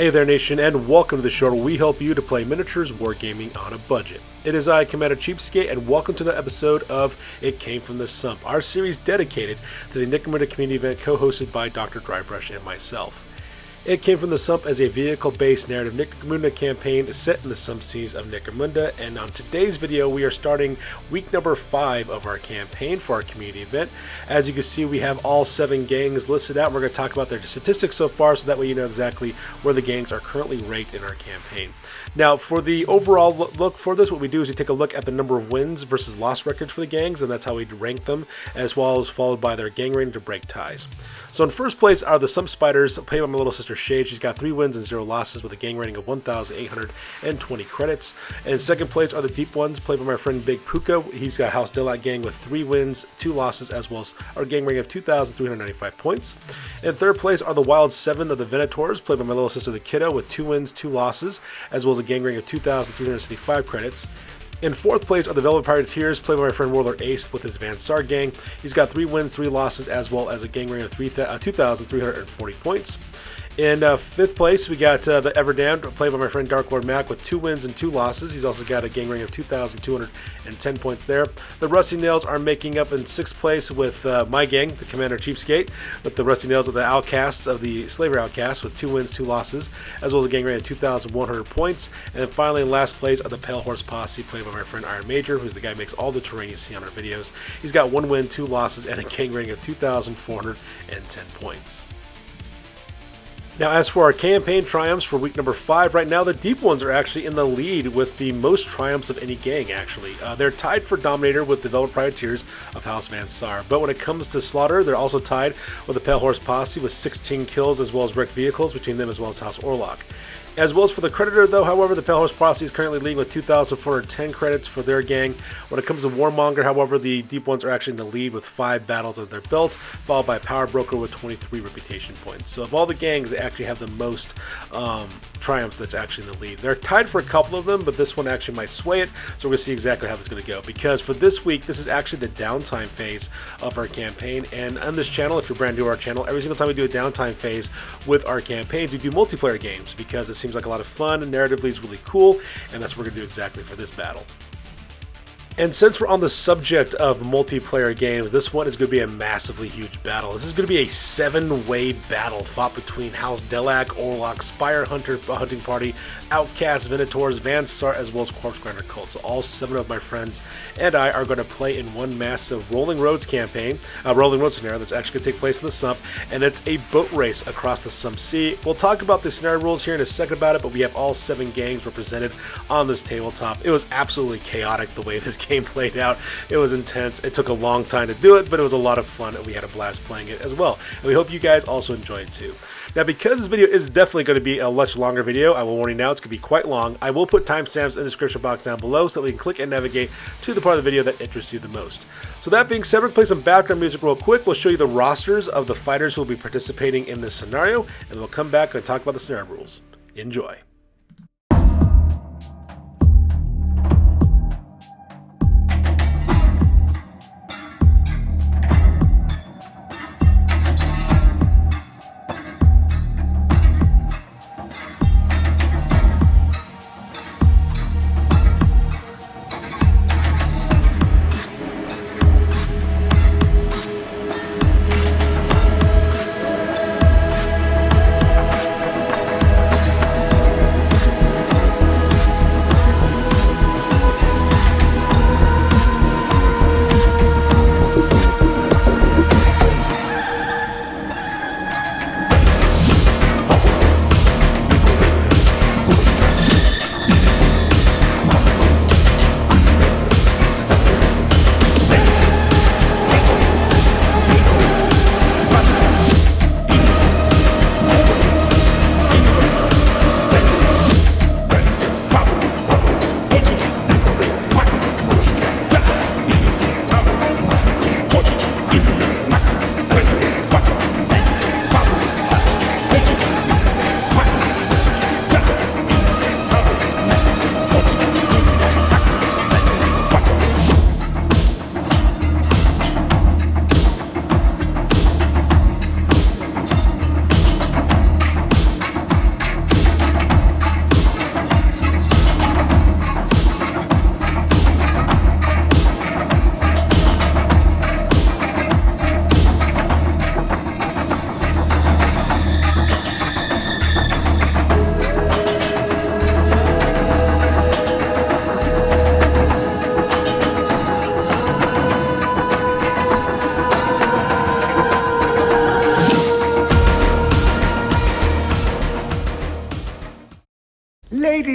Hey there nation, and welcome to the show where we help you to play miniatures wargaming on a budget. It is I, Commander Cheapskate, and welcome to the episode of It Came From the Sump, our series dedicated to the Necromunda Community Event co-hosted by Dr. Drybrush and myself. It Came From the Sump as a vehicle-based narrative Necromunda campaign set in the Sump Seas of Necromunda, and on today's video we are starting week number 5 of our campaign for our community event. As you can see, we have all 7 gangs listed out. We're going to talk about their statistics so far, so that way you know exactly where the gangs are currently ranked in our campaign. Now, for the overall look for this, what we do is we take a look at the number of wins versus loss records for the gangs, and that's how we rank them, as well as followed by their gang rating to break ties. So in first place are the Sump Spiders, played by my little sister Shade. She's got 3 wins and 0 losses with a gang rating of 1,820 credits. And in second place are the Deep Ones, played by my friend Big Puka. He's got House Delac gang with 3 wins, 2 losses, as well as our gang rating of 2,395 points. In third place are the Wild 7 of the Venators, played by my little sister the Kiddo, with 2 wins, 2 losses, as well as a gang rating of 2,365 credits. In fourth place are the Velvet Pirateers, played by my friend Warlord Ace with his Van Sar gang. He's got 3 wins, 3 losses, as well as a gang rating of 2,340 points. In fifth place, we got the Everdamned, played by my friend Dark Lord Mac with 2 wins and 2 losses. He's also got a gang rating of 2,210 points there. The Rusty Nails are making up in 6th place with my gang, the Commander Cheapskate, with the Rusty Nails of the Outcasts, of the Slaver Outcasts, with 2 wins, 2 losses, as well as a gang rating of 2,100 points. And then finally, in last place are the Pale Horse Posse, played by my friend Iron Major, who's the guy who makes all the terrain you see on our videos. He's got 1 win, 2 losses, and a gang rating of 2,410 points. Now, as for our campaign triumphs for week number 5, right now the Deep Ones are actually in the lead with the most triumphs of any gang, actually. They're tied for Dominator with the Velvet Privateers of House Van Sar. But when it comes to Slaughter, they're also tied with the Pale Horse Posse with 16 kills as well as wrecked vehicles between them as well as House Orlok. As well as for the Creditor, though, however, the Pale Horse Posse is currently leading with 2,410 credits for their gang. When it comes to Warmonger, however, the Deep Ones are actually in the lead with 5 battles under their belt, followed by Power Broker with 23 reputation points. So of all the gangs, they actually have the most triumphs that's actually in the lead. They're tied for a couple of them, but this one actually might sway it, so we're going to see exactly how this is going to go. Because for this week, this is actually the downtime phase of our campaign, and on this channel, if you're brand new to our channel, every single time we do a downtime phase with our campaigns, we do multiplayer games, because it seems like a lot of fun and narratively is really cool, and that's what we're going to do exactly for this battle. And since we're on the subject of multiplayer games, this one is going to be a massively huge battle. This is going to be a 7-way battle fought between House Delac, Orlok, Spire Hunter Hunting Party, Outcast, Venators, Van Sar, as well as Corpse Grinder Cult. So all 7 of my friends and I are going to play in one massive Rolling Roads campaign, Rolling Roads scenario that's actually going to take place in the Sump, and it's a boat race across the Sump Sea. We'll talk about the scenario rules here in a second about it, but we have all 7 gangs represented on this tabletop. It was absolutely chaotic the way this game played out. It was intense. It took a long time to do it, but it was a lot of fun, and we had a blast playing it as well. And we hope you guys also enjoyed it too. Now, because this video is definitely going to be a much longer video, I will warn you now, it's going to be quite long. I will put timestamps in the description box down below so that we can click and navigate to the part of the video that interests you the most. So that being said, we're going to play some background music real quick. We'll show you the rosters of the fighters who will be participating in this scenario, and we'll come back and talk about the scenario rules. Enjoy.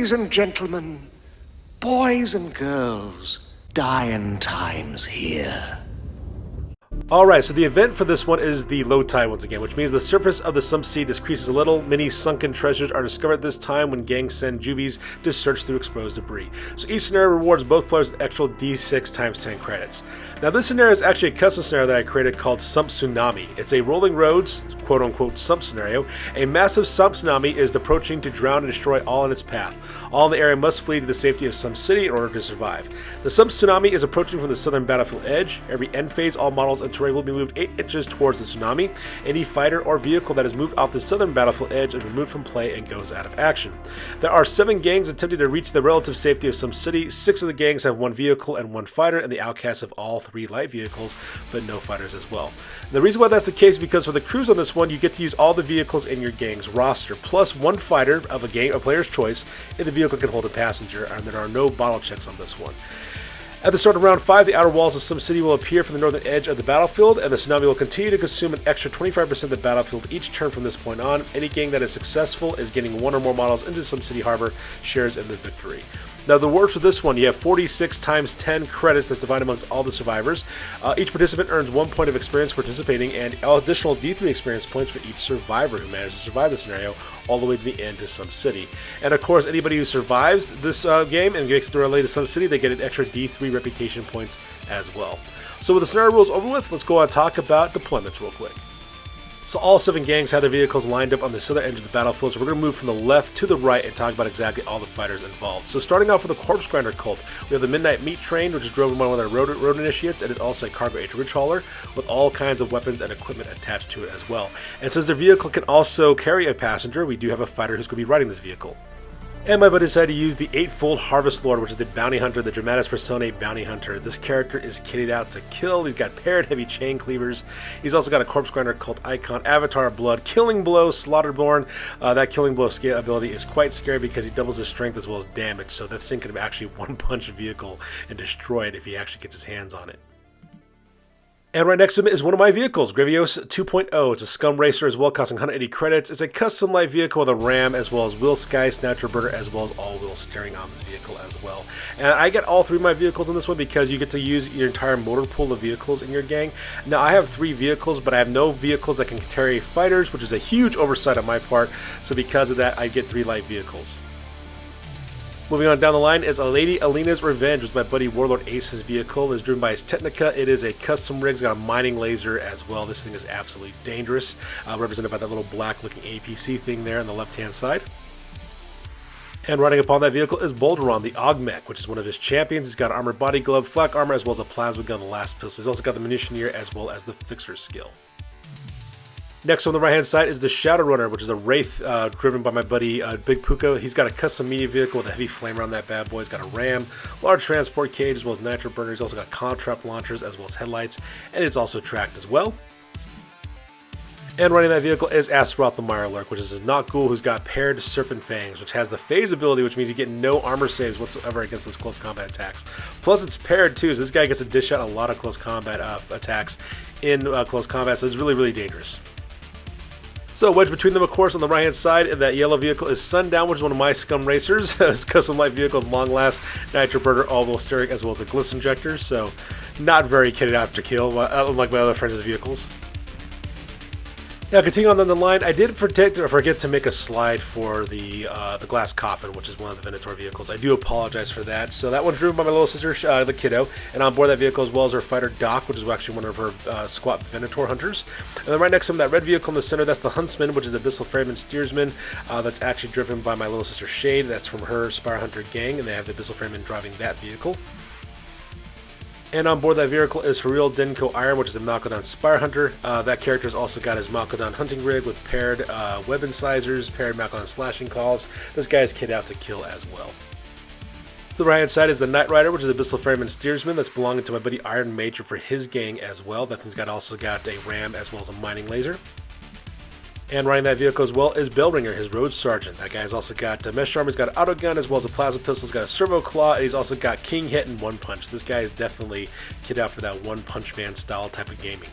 Ladies and gentlemen, boys and girls, dying times here. Alright, so the event for this one is the low tide once again, which means the surface of the Sump Sea decreases a little. Many sunken treasures are discovered at this time when gangs send juvies to search through exposed debris. So each scenario rewards both players with extra D6 times 10 credits. Now this scenario is actually a custom scenario that I created called Sump Tsunami. It's a rolling roads, quote-unquote, sump scenario. A massive sump tsunami is approaching to drown and destroy all in its path. All in the area must flee to the safety of Sump City in order to survive. The Sump Tsunami is approaching from the southern battlefield edge. Every end phase, all models and terrain will be moved 8 inches towards the tsunami. Any fighter or vehicle that is moved off the southern battlefield edge is removed from play and goes out of action. There are 7 gangs attempting to reach the relative safety of Sump City. 6 of the gangs have 1 vehicle and 1 fighter, and the outcasts have all 3 light vehicles, but no fighters as well. And the reason why that's the case is because for the crews on this one, you get to use all the vehicles in your gang's roster, plus 1 fighter of a player's choice if the vehicle can hold a passenger, and there are no bottle checks on this one. At the start of round 5, the outer walls of Sump City will appear from the northern edge of the battlefield, and the tsunami will continue to consume an extra 25% of the battlefield each turn from this point on. Any gang that is successful is getting 1 or more models into Sump City Harbor shares in the victory. Now the rewards for this one, you have 46 times 10 credits that's divided amongst all the survivors. Each participant earns 1 point of experience participating and additional D3 experience points for each survivor who manages to survive the scenario all the way to the end to Sump City. And of course, anybody who survives this game and makes it to to Sump City, they get an extra D3 reputation points as well. So with the scenario rules over with, let's go on and talk about deployments real quick. So all 7 gangs have their vehicles lined up on the southern edge of the battlefield, so we're going to move from the left to the right and talk about exactly all the fighters involved. So starting off with the Corpse Grinder cult, we have the Midnight Meat Train, which is driven by one of their road initiates. It is also a cargo age ridge hauler with all kinds of weapons and equipment attached to it as well. And since their vehicle can also carry a passenger, we do have a fighter who's going to be riding this vehicle. And my buddy decided to use the Eightfold Harvest Lord, which is the bounty hunter, the Dramatis Personae bounty hunter. This character is kitted out to kill. He's got paired heavy chain cleavers. He's also got a Corpse Grinder cult icon, Avatar of Blood, Killing Blow, Slaughterborn. That Killing Blow scale ability is quite scary because he doubles his strength as well as damage, so that thing can actually one-punch a vehicle and destroy it if he actually gets his hands on it. And right next to him is one of my vehicles, Grievous 2.0. It's a scum racer as well, costing 180 credits. It's a custom light vehicle with a ram as well as wheel sky, snatcher burner, as well as all-wheel steering on this vehicle as well. And I get all 3 of my vehicles in this one because you get to use your entire motor pool of vehicles in your gang. Now I have 3 vehicles, but I have no vehicles that can carry fighters, which is a huge oversight on my part. So because of that, I get 3 light vehicles. Moving on down the line is a Lady Alina's Revenge, which is my buddy Warlord Ace's vehicle. It is driven by his Technica. It is a custom rig. It's got a mining laser as well. This thing is absolutely dangerous, represented by that little black looking APC thing there on the left hand side. And riding upon that vehicle is Bolderon, the Augmech, which is one of his champions. He's got an armored body glove, flak armor, as well as a plasma gun, the last pistol. He's also got the munitioneer as well as the fixer skill. Next on the right hand side is the Shadowrunner, which is a Wraith driven by my buddy Big Puka. He's got a custom media vehicle with a heavy flamer on that bad boy. He's got a ram, large transport cage, as well as nitro burner. He's also got contrap launchers as well as headlights, and it's also tracked as well. And running that vehicle is Astaroth the Mirelurk, which is his Notghoul who's got paired Serpent Fangs, which has the phase ability, which means you get no armor saves whatsoever against those close combat attacks. Plus it's paired too, so this guy gets to dish out a lot of close combat attacks in close combat, so it's really, really dangerous. So wedged between them, of course, on the right-hand side, and that yellow vehicle is Sundown, which is one of my scum racers. It's a custom light vehicle with long last, nitro burner, all-wheel steering, as well as a gliss injector. So not very kitted out to kill, unlike my other friends' vehicles. Now, continuing on the line, I did forget to make a slide for the glass coffin, which is one of the Venator vehicles. I do apologize for that. So that one's driven by my little sister, the Kiddo, and on board that vehicle as well as her fighter Doc, which is actually one of her squat Venator hunters. And then right next to him, that red vehicle in the center, that's the Huntsman, which is the Abyssal Ferryman Steersman. That's actually driven by my little sister Shade. That's from her Spire Hunter gang, and they have the Abyssal Ferryman driving that vehicle. And on board that vehicle is for real Denko Iron, which is a Malkodon Spire Hunter. That character has also got his Malkodon hunting rig with paired web incisors, paired Malkodon slashing calls. This guy is kid out to kill as well. To the right hand side is the Knight Rider, which is a Abyssal Ferryman Steersman. That's belonging to my buddy Iron Major for his gang as well. That thing's also got a ram as well as a mining laser. And riding that vehicle as well is Bellringer, his Road Sergeant. That guy's also got mesh armor, he's got an auto gun as well as a plasma pistol, he's got a servo claw, and he's also got King Hit and One Punch. This guy is definitely kid out for that One Punch Man style type of gaming.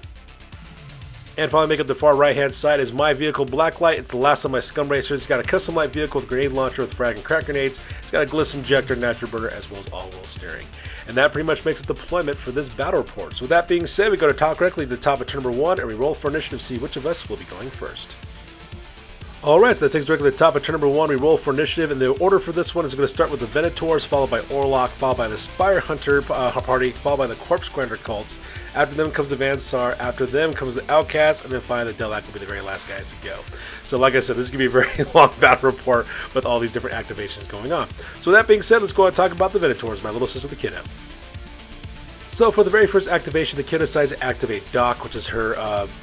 And finally, make up the far right-hand side is my vehicle, Blacklight. It's the last of my Scum Racers. It's got a custom light vehicle with grenade launcher with frag and crack grenades. It's got a gliss injector, natural burner, as well as all-wheel steering. And that pretty much makes it deployment for this battle report. So with that being said, we go to talk directly to the top of turn number 1, and we roll for initiative to see which of us will be going first. Alright, so that takes us directly to the top of turn number 1. We roll for initiative, and the order for this one is going to start with the Venators, followed by Orlok, followed by the Spire Hunter party, followed by the Corpse Grinder cults. After them comes the Vansar, after them comes the Outcast, and then finally the Delak will be the very last guys to go. So like I said, this is going to be a very long battle report with all these different activations going on. So with that being said, let's go ahead and talk about the Venators, my little sister, the kiddo. So for the very first activation, the kid decides to activate Doc, which is her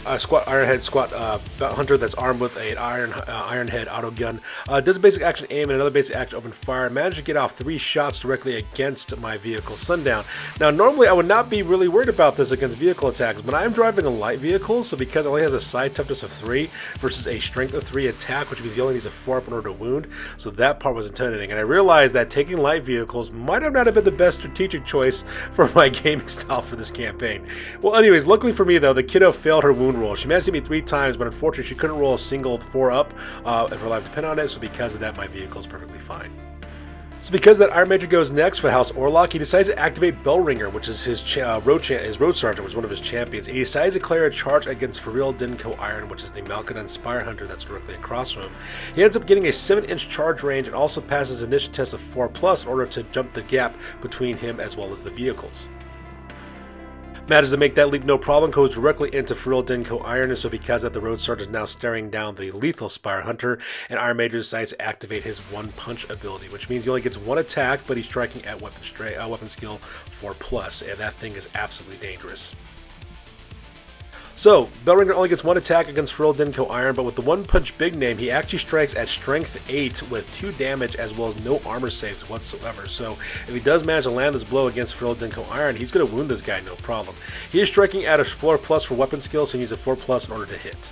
Ironhead squat hunter that's armed with an Ironhead auto gun. Does a basic action aim and another basic action open fire. Managed to get off 3 shots directly against my vehicle, Sundown. Now normally I would not be really worried about this against vehicle attacks, but I am driving a light vehicle, so because it only has a side toughness of 3 versus a strength of 3 attack, which means he only needs a 4 up in order to wound, so that part was intimidating. And I realized that taking light vehicles might have not been the best strategic choice for my game style for this campaign. Well, anyways, luckily for me though, the kiddo failed her wound roll. She managed to hit me 3 times, but unfortunately she couldn't roll a single 4 up if her life depended on it, so because of that, my vehicle is perfectly fine. So because that Iron Major goes next for House Orlok, he decides to activate Bellringer, which is his road sergeant, was one of his champions, and he decides to declare a charge against Faril Dinko Iron, which is the Malkadan Spire Hunter that's directly across from him. He ends up getting a 7-inch charge range and also passes an initiative test of 4+ in order to jump the gap between him as well as the vehicles. Manages to make that leap no problem, goes directly into Faril Dinko Iron, and so because of that, the Road Sergeant is now staring down the lethal Spire Hunter, and Iron Major decides to activate his 1-punch ability, which means he only gets 1 attack, but he's striking at weapon skill 4+, and that thing is absolutely dangerous. So, Bellringer only gets 1 attack against Faril Dinko Iron, but with the 1-punch big name, he actually strikes at strength 8 with 2 damage as well as no armor saves whatsoever. So, if he does manage to land this blow against Faril Dinko Iron, he's going to wound this guy no problem. He is striking at a 4+ for weapon skill, so he needs a 4+ in order to hit.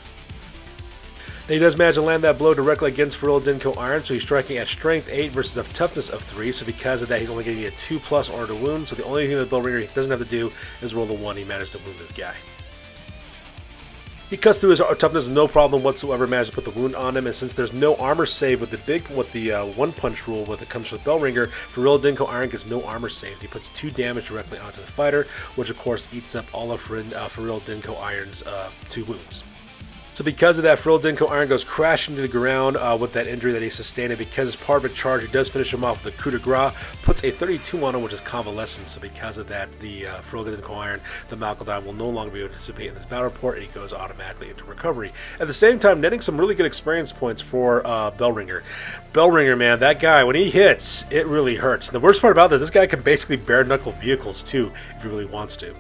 And he does manage to land that blow directly against Faril Dinko Iron, so he's striking at strength 8 versus a toughness of 3, so because of that, he's only getting a 2+ in order to wound, so the only thing that Bellringer doesn't have to do is roll the 1, he managed to wound this guy. He cuts through his toughness with no problem whatsoever, managed to put the wound on him, and since there's no armor save with the 1-punch rule when it comes with Bellringer, Faril Dinko Iron gets no armor saved. He puts 2 damage directly onto the fighter, which of course eats up all of Faril Dinko Iron's 2 wounds. So because of that, Faril Dinko Iron goes crashing to the ground with that injury that he sustained, and because it's part of a charge, he does finish him off with a coup de grace, puts a 32 on him, which is convalescence. So because of that, the Faril Dinko Iron, the Malkadan, will no longer be able to participate in this battle report, and he goes automatically into recovery. At the same time, netting some really good experience points for Bellringer. Bellringer, man, that guy, when he hits, it really hurts. And the worst part about this guy can basically bare-knuckle vehicles too, if he really wants to.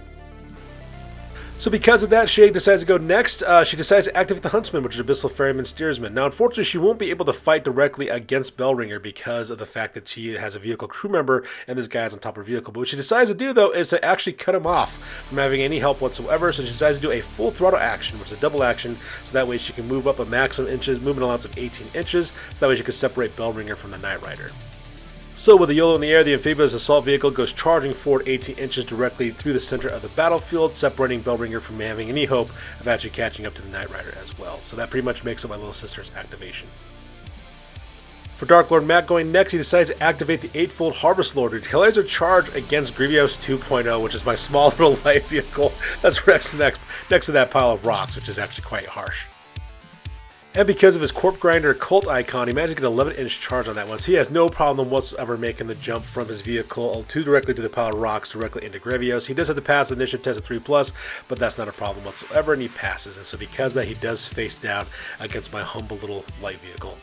So because of that, Shade decides to go next. She decides to activate the Huntsman, which is Abyssal Ferryman Steersman. Now, unfortunately, she won't be able to fight directly against Bellringer because of the fact that she has a vehicle crew member and this guy is on top of her vehicle. But what she decides to do, though, is to actually cut him off from having any help whatsoever. So she decides to do a full throttle action, which is a double action, so that way she can move up a maximum movement allowance of 18 inches, so that way she can separate Bellringer from the Knight Rider. So with the YOLO in the air, the amphibious assault vehicle goes charging forward 18 inches directly through the center of the battlefield, separating Bellringer from having any hope of actually catching up to the Knight Rider as well. So that pretty much makes up my little sister's activation. For Dark Lord Matt going next, he decides to activate the 8-fold Harvest Lord, who declares a charge against Grievous 2.0, which is my small little light vehicle that's next to that pile of rocks, which is actually quite harsh. And because of his Corpse Grinder cult icon, he managed to get an 11-inch charge on that one, so he has no problem whatsoever making the jump from his vehicle directly to the pile of rocks, directly into Grievous. He does have to pass the initiative test of 3+, but that's not a problem whatsoever, and he passes. And so because of that, he does face down against my humble little light vehicle.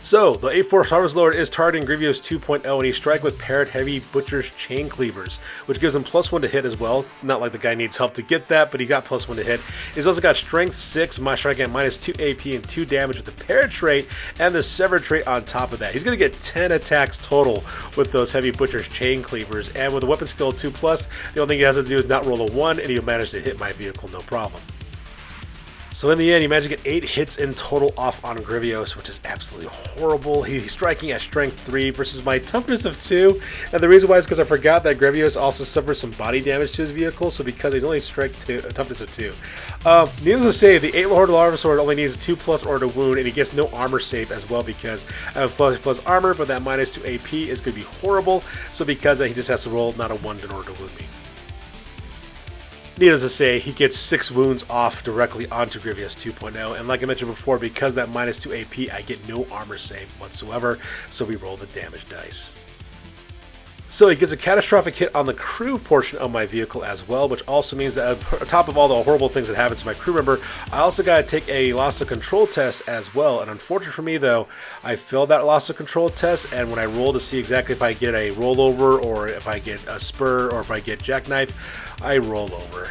So, the 8-Force Harvest Lord is targeting Grievous 2.0, and he's striking with Parrot Heavy Butcher's Chain Cleavers, which gives him +1 to hit as well. Not like the guy needs help to get that, but he got +1 to hit. He's also got Strength 6, my striking at -2 AP and 2 damage with the Parrot trait and the Sever trait on top of that. He's going to get 10 attacks total with those Heavy Butcher's Chain Cleavers, and with a weapon skill 2+, the only thing he has to do is not roll a 1, and he'll manage to hit my vehicle no problem. So in the end, he managed to get 8 hits in total off on Grievous, which is absolutely horrible. He's striking at strength 3 versus my toughness of 2. And the reason why is because I forgot that Grievous also suffers some body damage to his vehicle, so because he's only toughness of 2. Needless to say, the 8-Lord Larva Sword only needs a 2+ in order to wound, and he gets no armor save as well because I have plus armor, but that -2 AP is going to be horrible, so because he just has to roll not a 1 in order to wound me. Needless to say, he gets 6 wounds off directly onto Grievous 2.0, and like I mentioned before, because that -2 AP, I get no armor save whatsoever, so we roll the damage dice. So he gets a catastrophic hit on the crew portion of my vehicle as well, which also means that on top of all the horrible things that happen to my crew member, I also got to take a loss of control test as well. And unfortunately for me though, I failed that loss of control test, and when I roll to see exactly if I get a rollover or if I get a spur or if I get jackknife, I roll over.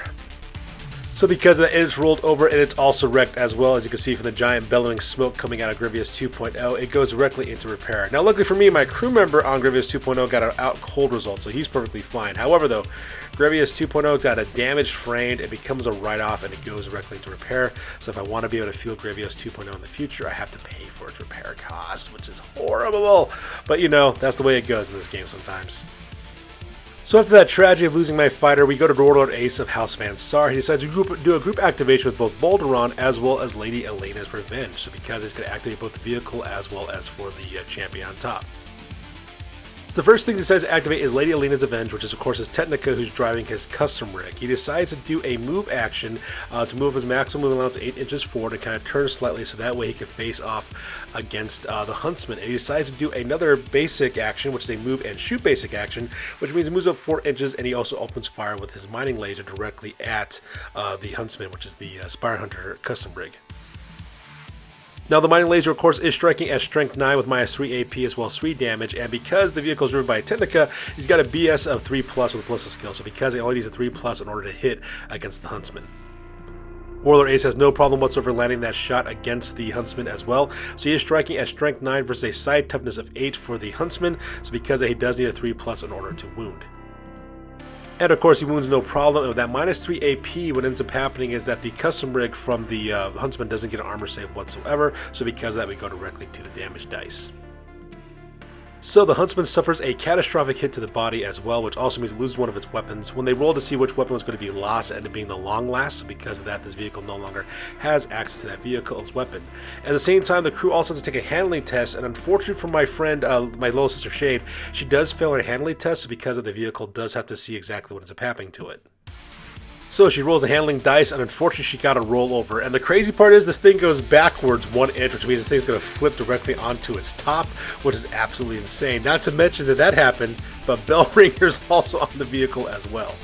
So because of that, it's rolled over and it's also wrecked as well. As you can see from the giant bellowing smoke coming out of Grievous 2.0, it goes directly into repair. Now luckily for me, my crew member on Grievous 2.0 got an out cold result, so he's perfectly fine. However though, Grievous 2.0 got a damaged frame, it becomes a write-off and it goes directly into repair. So if I want to be able to field Grievous 2.0 in the future, I have to pay for its repair costs, which is horrible. But you know, that's the way it goes in this game sometimes. So after that tragedy of losing my fighter, we go to Warlord Ace of House Van Sar. He decides to do a group activation with both Balderon as well as Lady Elena's Revenge. So because he's going to activate both the vehicle as well as for the champion on top. So the first thing he decides to activate is Lady Elena's Revenge, which is of course his Technica who's driving his custom rig. He decides to do a move action to move his maximum move allowance 8 inches forward and kind of turn slightly so that way he can face off against the Huntsman. And he decides to do another basic action, which is a move and shoot basic action, which means he moves up 4 inches and he also opens fire with his mining laser directly at the Huntsman, which is the Spire Hunter custom rig. Now the mining laser of course is striking at strength 9 with -3 AP as well as 3 damage, and because the vehicle is driven by a Technica, he's got a BS of 3+ with Ballistic skill, so because he only needs a 3+ in order to hit against the Huntsman. Warlord Ace has no problem whatsoever landing that shot against the Huntsman as well, so he is striking at strength 9 versus a side toughness of 8 for the Huntsman, so because he does need a 3+ in order to wound. And of course he wounds no problem, and with that -3 AP, what ends up happening is that the custom rig from the Huntsman doesn't get an armor save whatsoever, so because of that we go directly to the damage dice. So the Huntsman suffers a catastrophic hit to the body as well, which also means it loses one of its weapons. When they roll to see which weapon was going to be lost, it ended up being the long last, so because of that this vehicle no longer has access to that vehicle's weapon. At the same time, the crew also has to take a handling test, and unfortunately for my friend, my little sister Shade, she does fail her handling test, so because of the vehicle does have to see exactly what ends up happening to it. So she rolls a handling dice, and unfortunately she got a rollover. And the crazy part is this thing goes backwards 1 inch, which means this thing's going to flip directly onto its top, which is absolutely insane. Not to mention that happened, but bell ringer's also on the vehicle as well.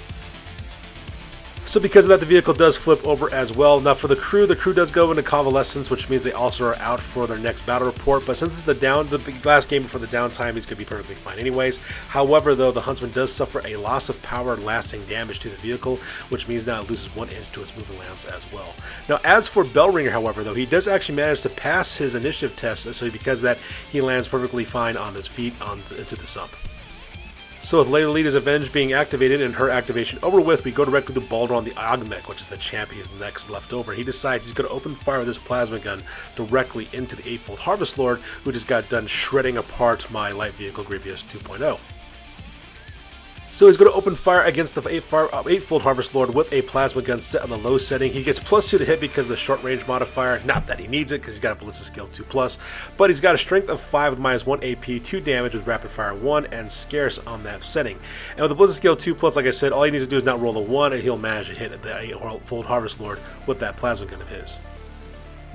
So because of that, the vehicle does flip over as well. Now for the crew does go into convalescence, which means they also are out for their next battle report. But since it's the last game before the downtime, he's going to be perfectly fine anyways. However, though, the Huntsman does suffer a loss of power lasting damage to the vehicle, which means now it loses 1 inch to its moving allowance as well. Now as for Bellringer, however, though, he does actually manage to pass his initiative test, so because of that, he lands perfectly fine on his feet into the sump. So with Lady Elena's Revenge being activated and her activation over with, we go directly to Balderon the Ogmech, which is the champion who's next left over. He decides he's going to open fire with his plasma gun directly into the 8-fold Harvest Lord, who just got done shredding apart my light vehicle Grievous 2.0. So he's going to open fire against the 8-fold Harvest Lord with a plasma gun set on the low setting. He gets +2 to hit because of the short range modifier. Not that he needs it because he's got a ballistic skill 2+, but he's got a strength of 5 with -1 AP, 2 damage with rapid fire 1, and scarce on that setting. And with the ballistic skill 2+, like I said, all he needs to do is not roll a 1, and he'll manage to hit the 8-fold Harvest Lord with that plasma gun of his.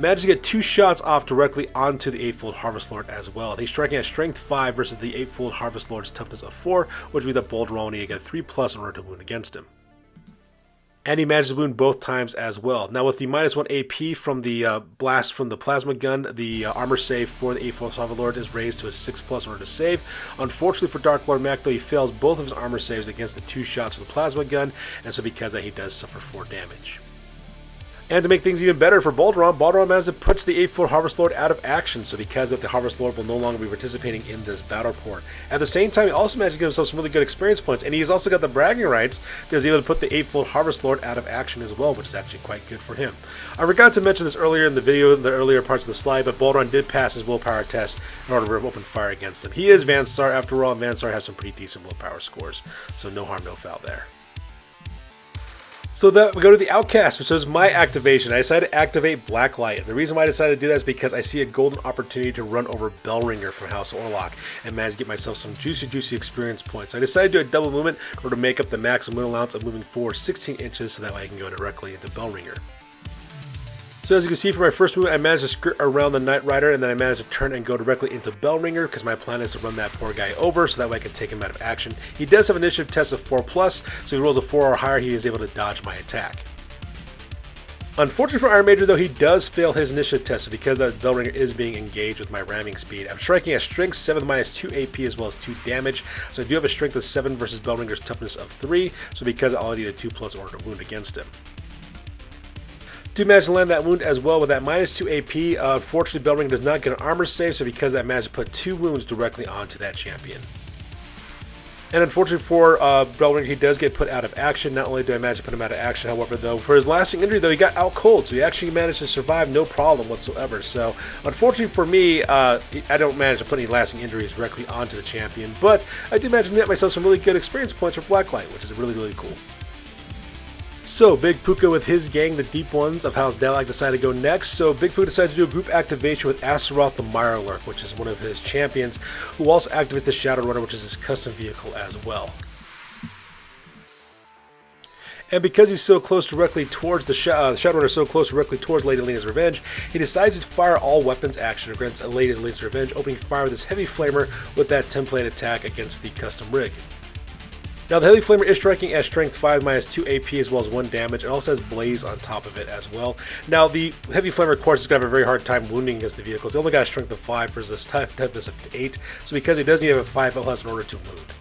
Managed to get 2 shots off directly onto the 8-fold Harvest Lord as well. And he's striking at strength 5 versus the 8-fold Harvest Lord's toughness of 4, which would be that Balderon he get 3+ in order to wound against him. And he managed to wound both times as well. Now with the -1 AP from the blast from the plasma gun, the armor save for the 8-fold Harvest Lord is raised to a 6+ in order to save. Unfortunately for Dark Lord Mac, though, he fails both of his armor saves against the 2 shots with the plasma gun, and so because of that he does suffer 4 damage. And to make things even better for Balduran as it puts the 8-foot Harvest Lord out of action, so because that the Harvest Lord will no longer be participating in this battle port. At the same time, he also managed to give himself some really good experience points, and he's also got the bragging rights because he's able to put the 8-foot Harvest Lord out of action as well, which is actually quite good for him. I forgot to mention this earlier in the video, in the earlier parts of the slide, but Balduran did pass his willpower test in order to open fire against him. He is Vansar after all, and Vansar has some pretty decent willpower scores, so no harm, no foul there. So we go to the Outcast, which is my activation. I decided to activate Blacklight. And the reason why I decided to do that is because I see a golden opportunity to run over Bellringer from House Orlok and manage to get myself some juicy experience points. So I decided to do a double movement in order to make up the maximum allowance of moving forward 16 inches so that way I can go directly into Bellringer. So as you can see for my first move, I managed to skirt around the Knight Rider, and then I managed to turn and go directly into Bellringer because my plan is to run that poor guy over so that way I can take him out of action. He does have an initiative test of 4+, so if he rolls a 4 or higher, he is able to dodge my attack. Unfortunately for Iron Major though, he does fail his initiative test, so because that Bellringer is being engaged with my ramming speed. I'm striking at strength 7 minus 2 AP as well as 2 damage, so I do have a strength of 7 versus Bellringer's toughness of 3, so because I only need a 2+ in order to wound against him. Do manage to land that wound as well with that minus 2 AP. Unfortunately, Bellringer does not get an armor save, so because that managed to put 2 wounds directly onto that champion. And unfortunately for Bellringer, he does get put out of action. Not only do I manage to put him out of action, however, though, for his lasting injury, though, he got out cold, so he actually managed to survive no problem whatsoever. So, unfortunately for me, I don't manage to put any lasting injuries directly onto the champion, but I do manage to get myself some really good experience points for Blacklight, which is really cool. So, Big Puka with his gang, the Deep Ones of House Dalak, decided to go next. So, Big Puka decided to do a group activation with Astaroth the Mirelurk, which is one of his champions, who also activates the Shadow Runner, which is his custom vehicle as well. And because he's so close directly towards the Shadow Runner, so close directly towards Lady Alina's Revenge, he decides to fire all weapons action against Lady Alina's Revenge, opening fire with his Heavy Flamer with that template attack against the custom rig. Now, the Heavy Flamer is striking at strength 5 minus 2 AP as well as 1 damage. It also has Blaze on top of it as well. Now, the Heavy Flamer, of course, is going to have a very hard time wounding against the vehicles. He only got a strength of 5 versus toughness of 8. So because he does need to have a 5 plus in order to wound.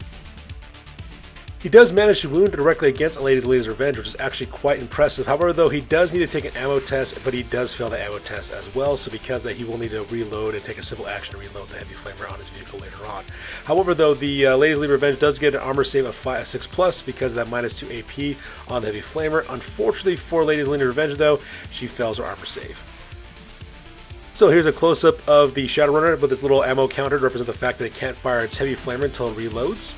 He does manage to wound directly against a Lady's Revenge, which is actually quite impressive. However, though, he does need to take an ammo test, but he does fail the ammo test as well. So because that, he will need to reload and take a simple action to reload the Heavy Flamer on his vehicle later on. However, though, the Lady's Revenge does get an armor save of 6+ because of that minus 2 AP on the Heavy Flamer. Unfortunately for Lady's Revenge, though, she fails her armor save. So here's a close-up of the Shadow Runner with its little ammo counter to represent the fact that it can't fire its Heavy Flamer until it reloads.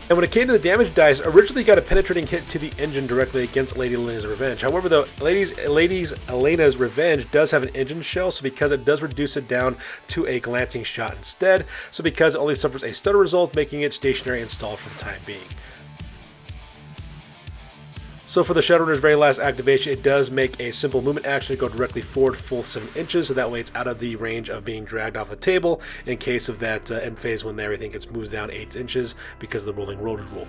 And when it came to the damage dice, originally got a penetrating hit to the engine directly against Lady Alina's Revenge. However, though, Lady Alina's Revenge does have an engine shell, so because it does reduce it down to a glancing shot instead, so because it only suffers a stutter result, making it stationary and stalled for the time being. So for the Shadow Runner's very last activation, it does make a simple movement action to go directly forward full 7 inches, so that way it's out of the range of being dragged off the table in case of that end phase when everything gets moved down 8 inches because of the rolling rotor rule.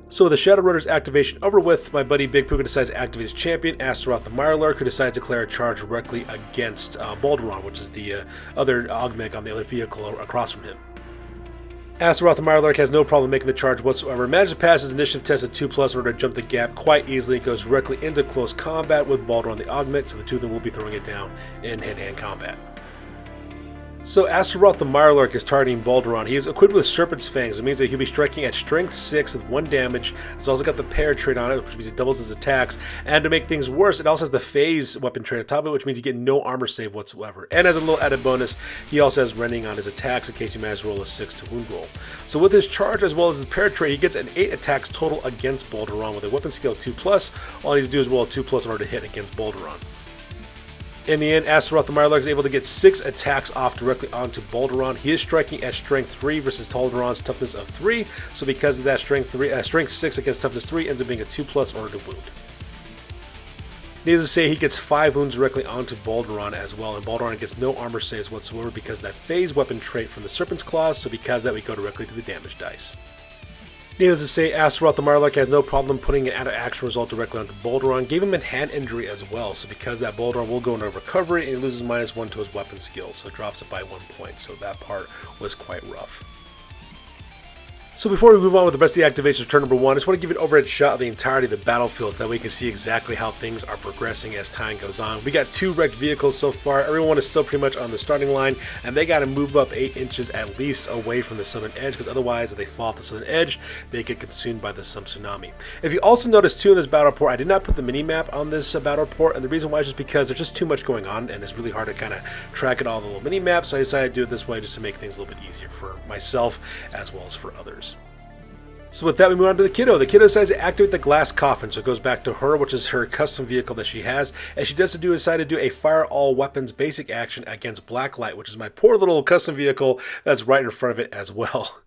So with the Shadow Runner's activation over with, my buddy Big Puka decides to activate his champion, Astaroth the Mirelurk, who decides to declare a charge directly against Balduran, which is the other Augmech on the other vehicle across from him. Astaroth the Mirelurk has no problem making the charge whatsoever, manages to pass his initiative test at 2+ in order to jump the gap quite easily, goes directly into close combat with Balduran the Augmech, so the two of them will be throwing it down in hand-to-hand combat. So Astaroth the Mirelurk is targeting Balduran. He is equipped with Serpent's Fangs, which means that he'll be striking at strength 6 with 1 damage. It's also got the pair trait on it, which means it doubles his attacks. And to make things worse, it also has the phase weapon trait on top of it, which means you get no armor save whatsoever. And as a little added bonus, he also has rending on his attacks in case he manages to roll a 6 to wound roll. So with his charge as well as his pair trait, he gets an 8 attacks total against Balduran with a weapon skill 2+. All he needs to do is roll a 2+ in order to hit against Balduran. In the end, Astaroth the Mirelurk is able to get 6 attacks off directly onto Balduran. He is striking at strength 3 versus Balduran's toughness of 3, so because of that strength 6 against toughness 3 ends up being a 2+ in order to wound. Needless to say, he gets 5 wounds directly onto Balduran as well, and Balduran gets no armor saves whatsoever because of that phase weapon trait from the Serpent's Claws, so because of that we go directly to the damage dice. Needless to say, Astaroth the Mirelurk has no problem putting an out-of-action result directly onto Balduran, gave him a hand injury as well, so because that Balduran will go into recovery and he loses -1 to his weapon skills, so it drops it by 1 point, so that part was quite rough. So before we move on with the rest of the activations of turn number 1, I just want to give you an overhead shot of the entirety of the battlefield so that we can see exactly how things are progressing as time goes on. We got 2 wrecked vehicles so far. Everyone is still pretty much on the starting line, and they got to move up 8 inches at least away from the southern edge, because otherwise if they fall off the southern edge, they get consumed by the Sump Tsunami. If you also notice too in this battle report, I did not put the mini-map on this battle report, and the reason why is just because there's just too much going on, and it's really hard to kind of track it all in the little mini-map, so I decided to do it this way just to make things a little bit easier for myself as well as for others. So with that, we move on to the kiddo. The kiddo decides to activate the glass coffin, so it goes back to her, which is her custom vehicle that she has, and she does decide to do a fire all weapons basic action against Blacklight, which is my poor little custom vehicle that's right in front of it as well.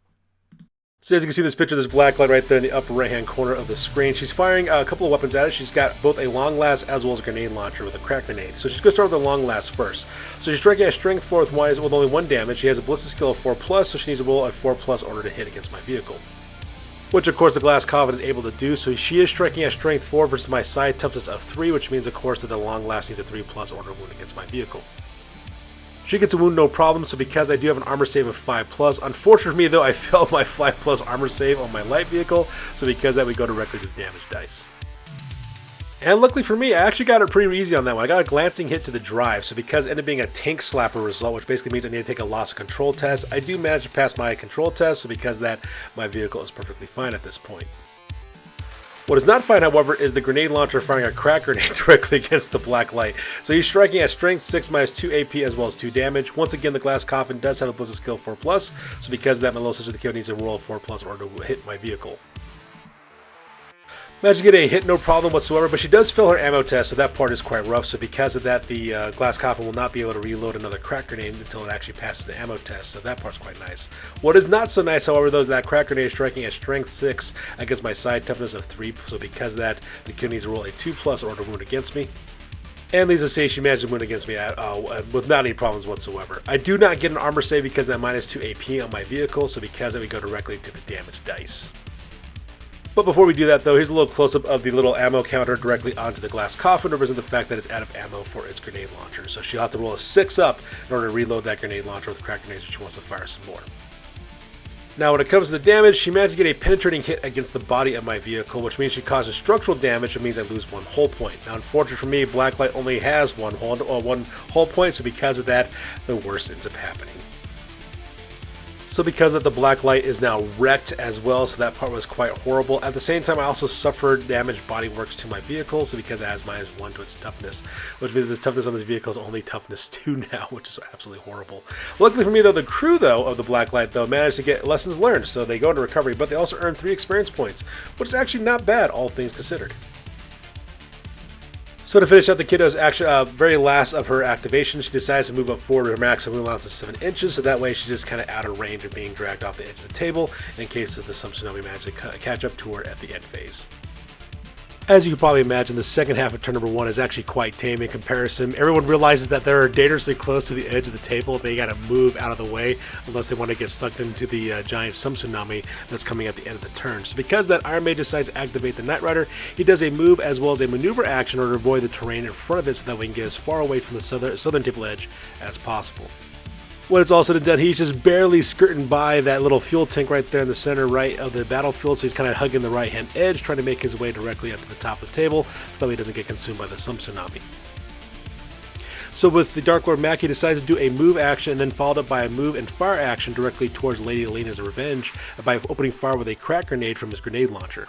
So as you can see this picture, there's Blacklight right there in the upper right hand corner of the screen. She's firing a couple of weapons at it. She's got both a long last as well as a grenade launcher with a crack grenade. So she's going to start with the long last first. So she's striking at strength 4 with only 1 damage. She has a ballistic skill of 4+, so she needs to roll a 4+ in order to hit against my vehicle, which of course the glass coffin is able to do. So she is striking at strength 4 versus my side toughness of 3, which means of course that the long last needs a 3+ order wound against my vehicle. She gets a wound no problem, so because I do have an armor save of 5+, unfortunately for me though, I failed my 5+ armor save on my light vehicle, so because of that we go directly to the damage dice. And luckily for me, I actually got it pretty easy on that one. I got a glancing hit to the drive, so because it ended up being a tank slapper result, which basically means I need to take a loss of control test, I do manage to pass my control test, so because of that, my vehicle is perfectly fine at this point. What is not fine, however, is the grenade launcher firing a crack grenade directly against the black light. So he's striking at strength 6 -2 AP as well as 2 damage. Once again, the glass coffin does have a ballistic skill 4+, so because of that, my little sister the kid needs to roll a 4+ order to hit my vehicle. Managed to get a hit no problem whatsoever, but she does fail her ammo test, so that part is quite rough. So because of that, the glass coffin will not be able to reload another crack grenade until it actually passes the ammo test, so that part's quite nice. What is not so nice, however, though, is that crack grenade is striking at strength 6 against my side toughness of 3, so because of that, the kid needs to roll a 2+ order wound against me. And needless to say, she managed to win against me without any problems whatsoever. I do not get an armor save because of that -2 AP on my vehicle, so because of that, we go directly to the damage dice. But before we do that though, here's a little close-up of the little ammo counter directly onto the glass coffin, representing the fact that it's out of ammo for its grenade launcher. So she'll have to roll a 6 up in order to reload that grenade launcher with crack grenades if she wants to fire some more. Now when it comes to the damage, she managed to get a penetrating hit against the body of my vehicle, which means she causes structural damage, which means I lose 1 hull point. Now unfortunately for me, Blacklight only has one hull point, so because of that, the worst ends up happening. So because of the black light is now wrecked as well, so that part was quite horrible. At the same time, I also suffered damaged bodyworks to my vehicle, so because it has -1 to its toughness, which means this toughness on this vehicle is only toughness 2 now, which is absolutely horrible. Luckily for me though, the crew though of the black light though managed to get lessons learned, so they go into recovery, but they also earn 3 experience points, which is actually not bad, all things considered. So to finish up the kiddo's very last of her activation, she decides to move up forward to her maximum allowance of 7 inches, so that way she's just kind of out of range of being dragged off the edge of the table in case of the Sump Tsunami managed to catch up to her at the end phase. As you can probably imagine, the second half of turn number 1 is actually quite tame in comparison. Everyone realizes that they're dangerously close to the edge of the table. They got to move out of the way unless they want to get sucked into the giant Sump Tsunami that's coming at the end of the turn. So because that, Iron Mage decides to activate the Knight Rider. He does a move as well as a maneuver action in order to avoid the terrain in front of it so that we can get as far away from the southern table edge as possible. When it's all said and done, he's just barely skirting by that little fuel tank right there in the center right of the battlefield, so he's kind of hugging the right-hand edge, trying to make his way directly up to the top of the table so that he doesn't get consumed by the Sump Tsunami. So with the Dark Lord Mac, he decides to do a move action and then followed up by a move and fire action directly towards Lady Elena's revenge by opening fire with a crack grenade from his grenade launcher.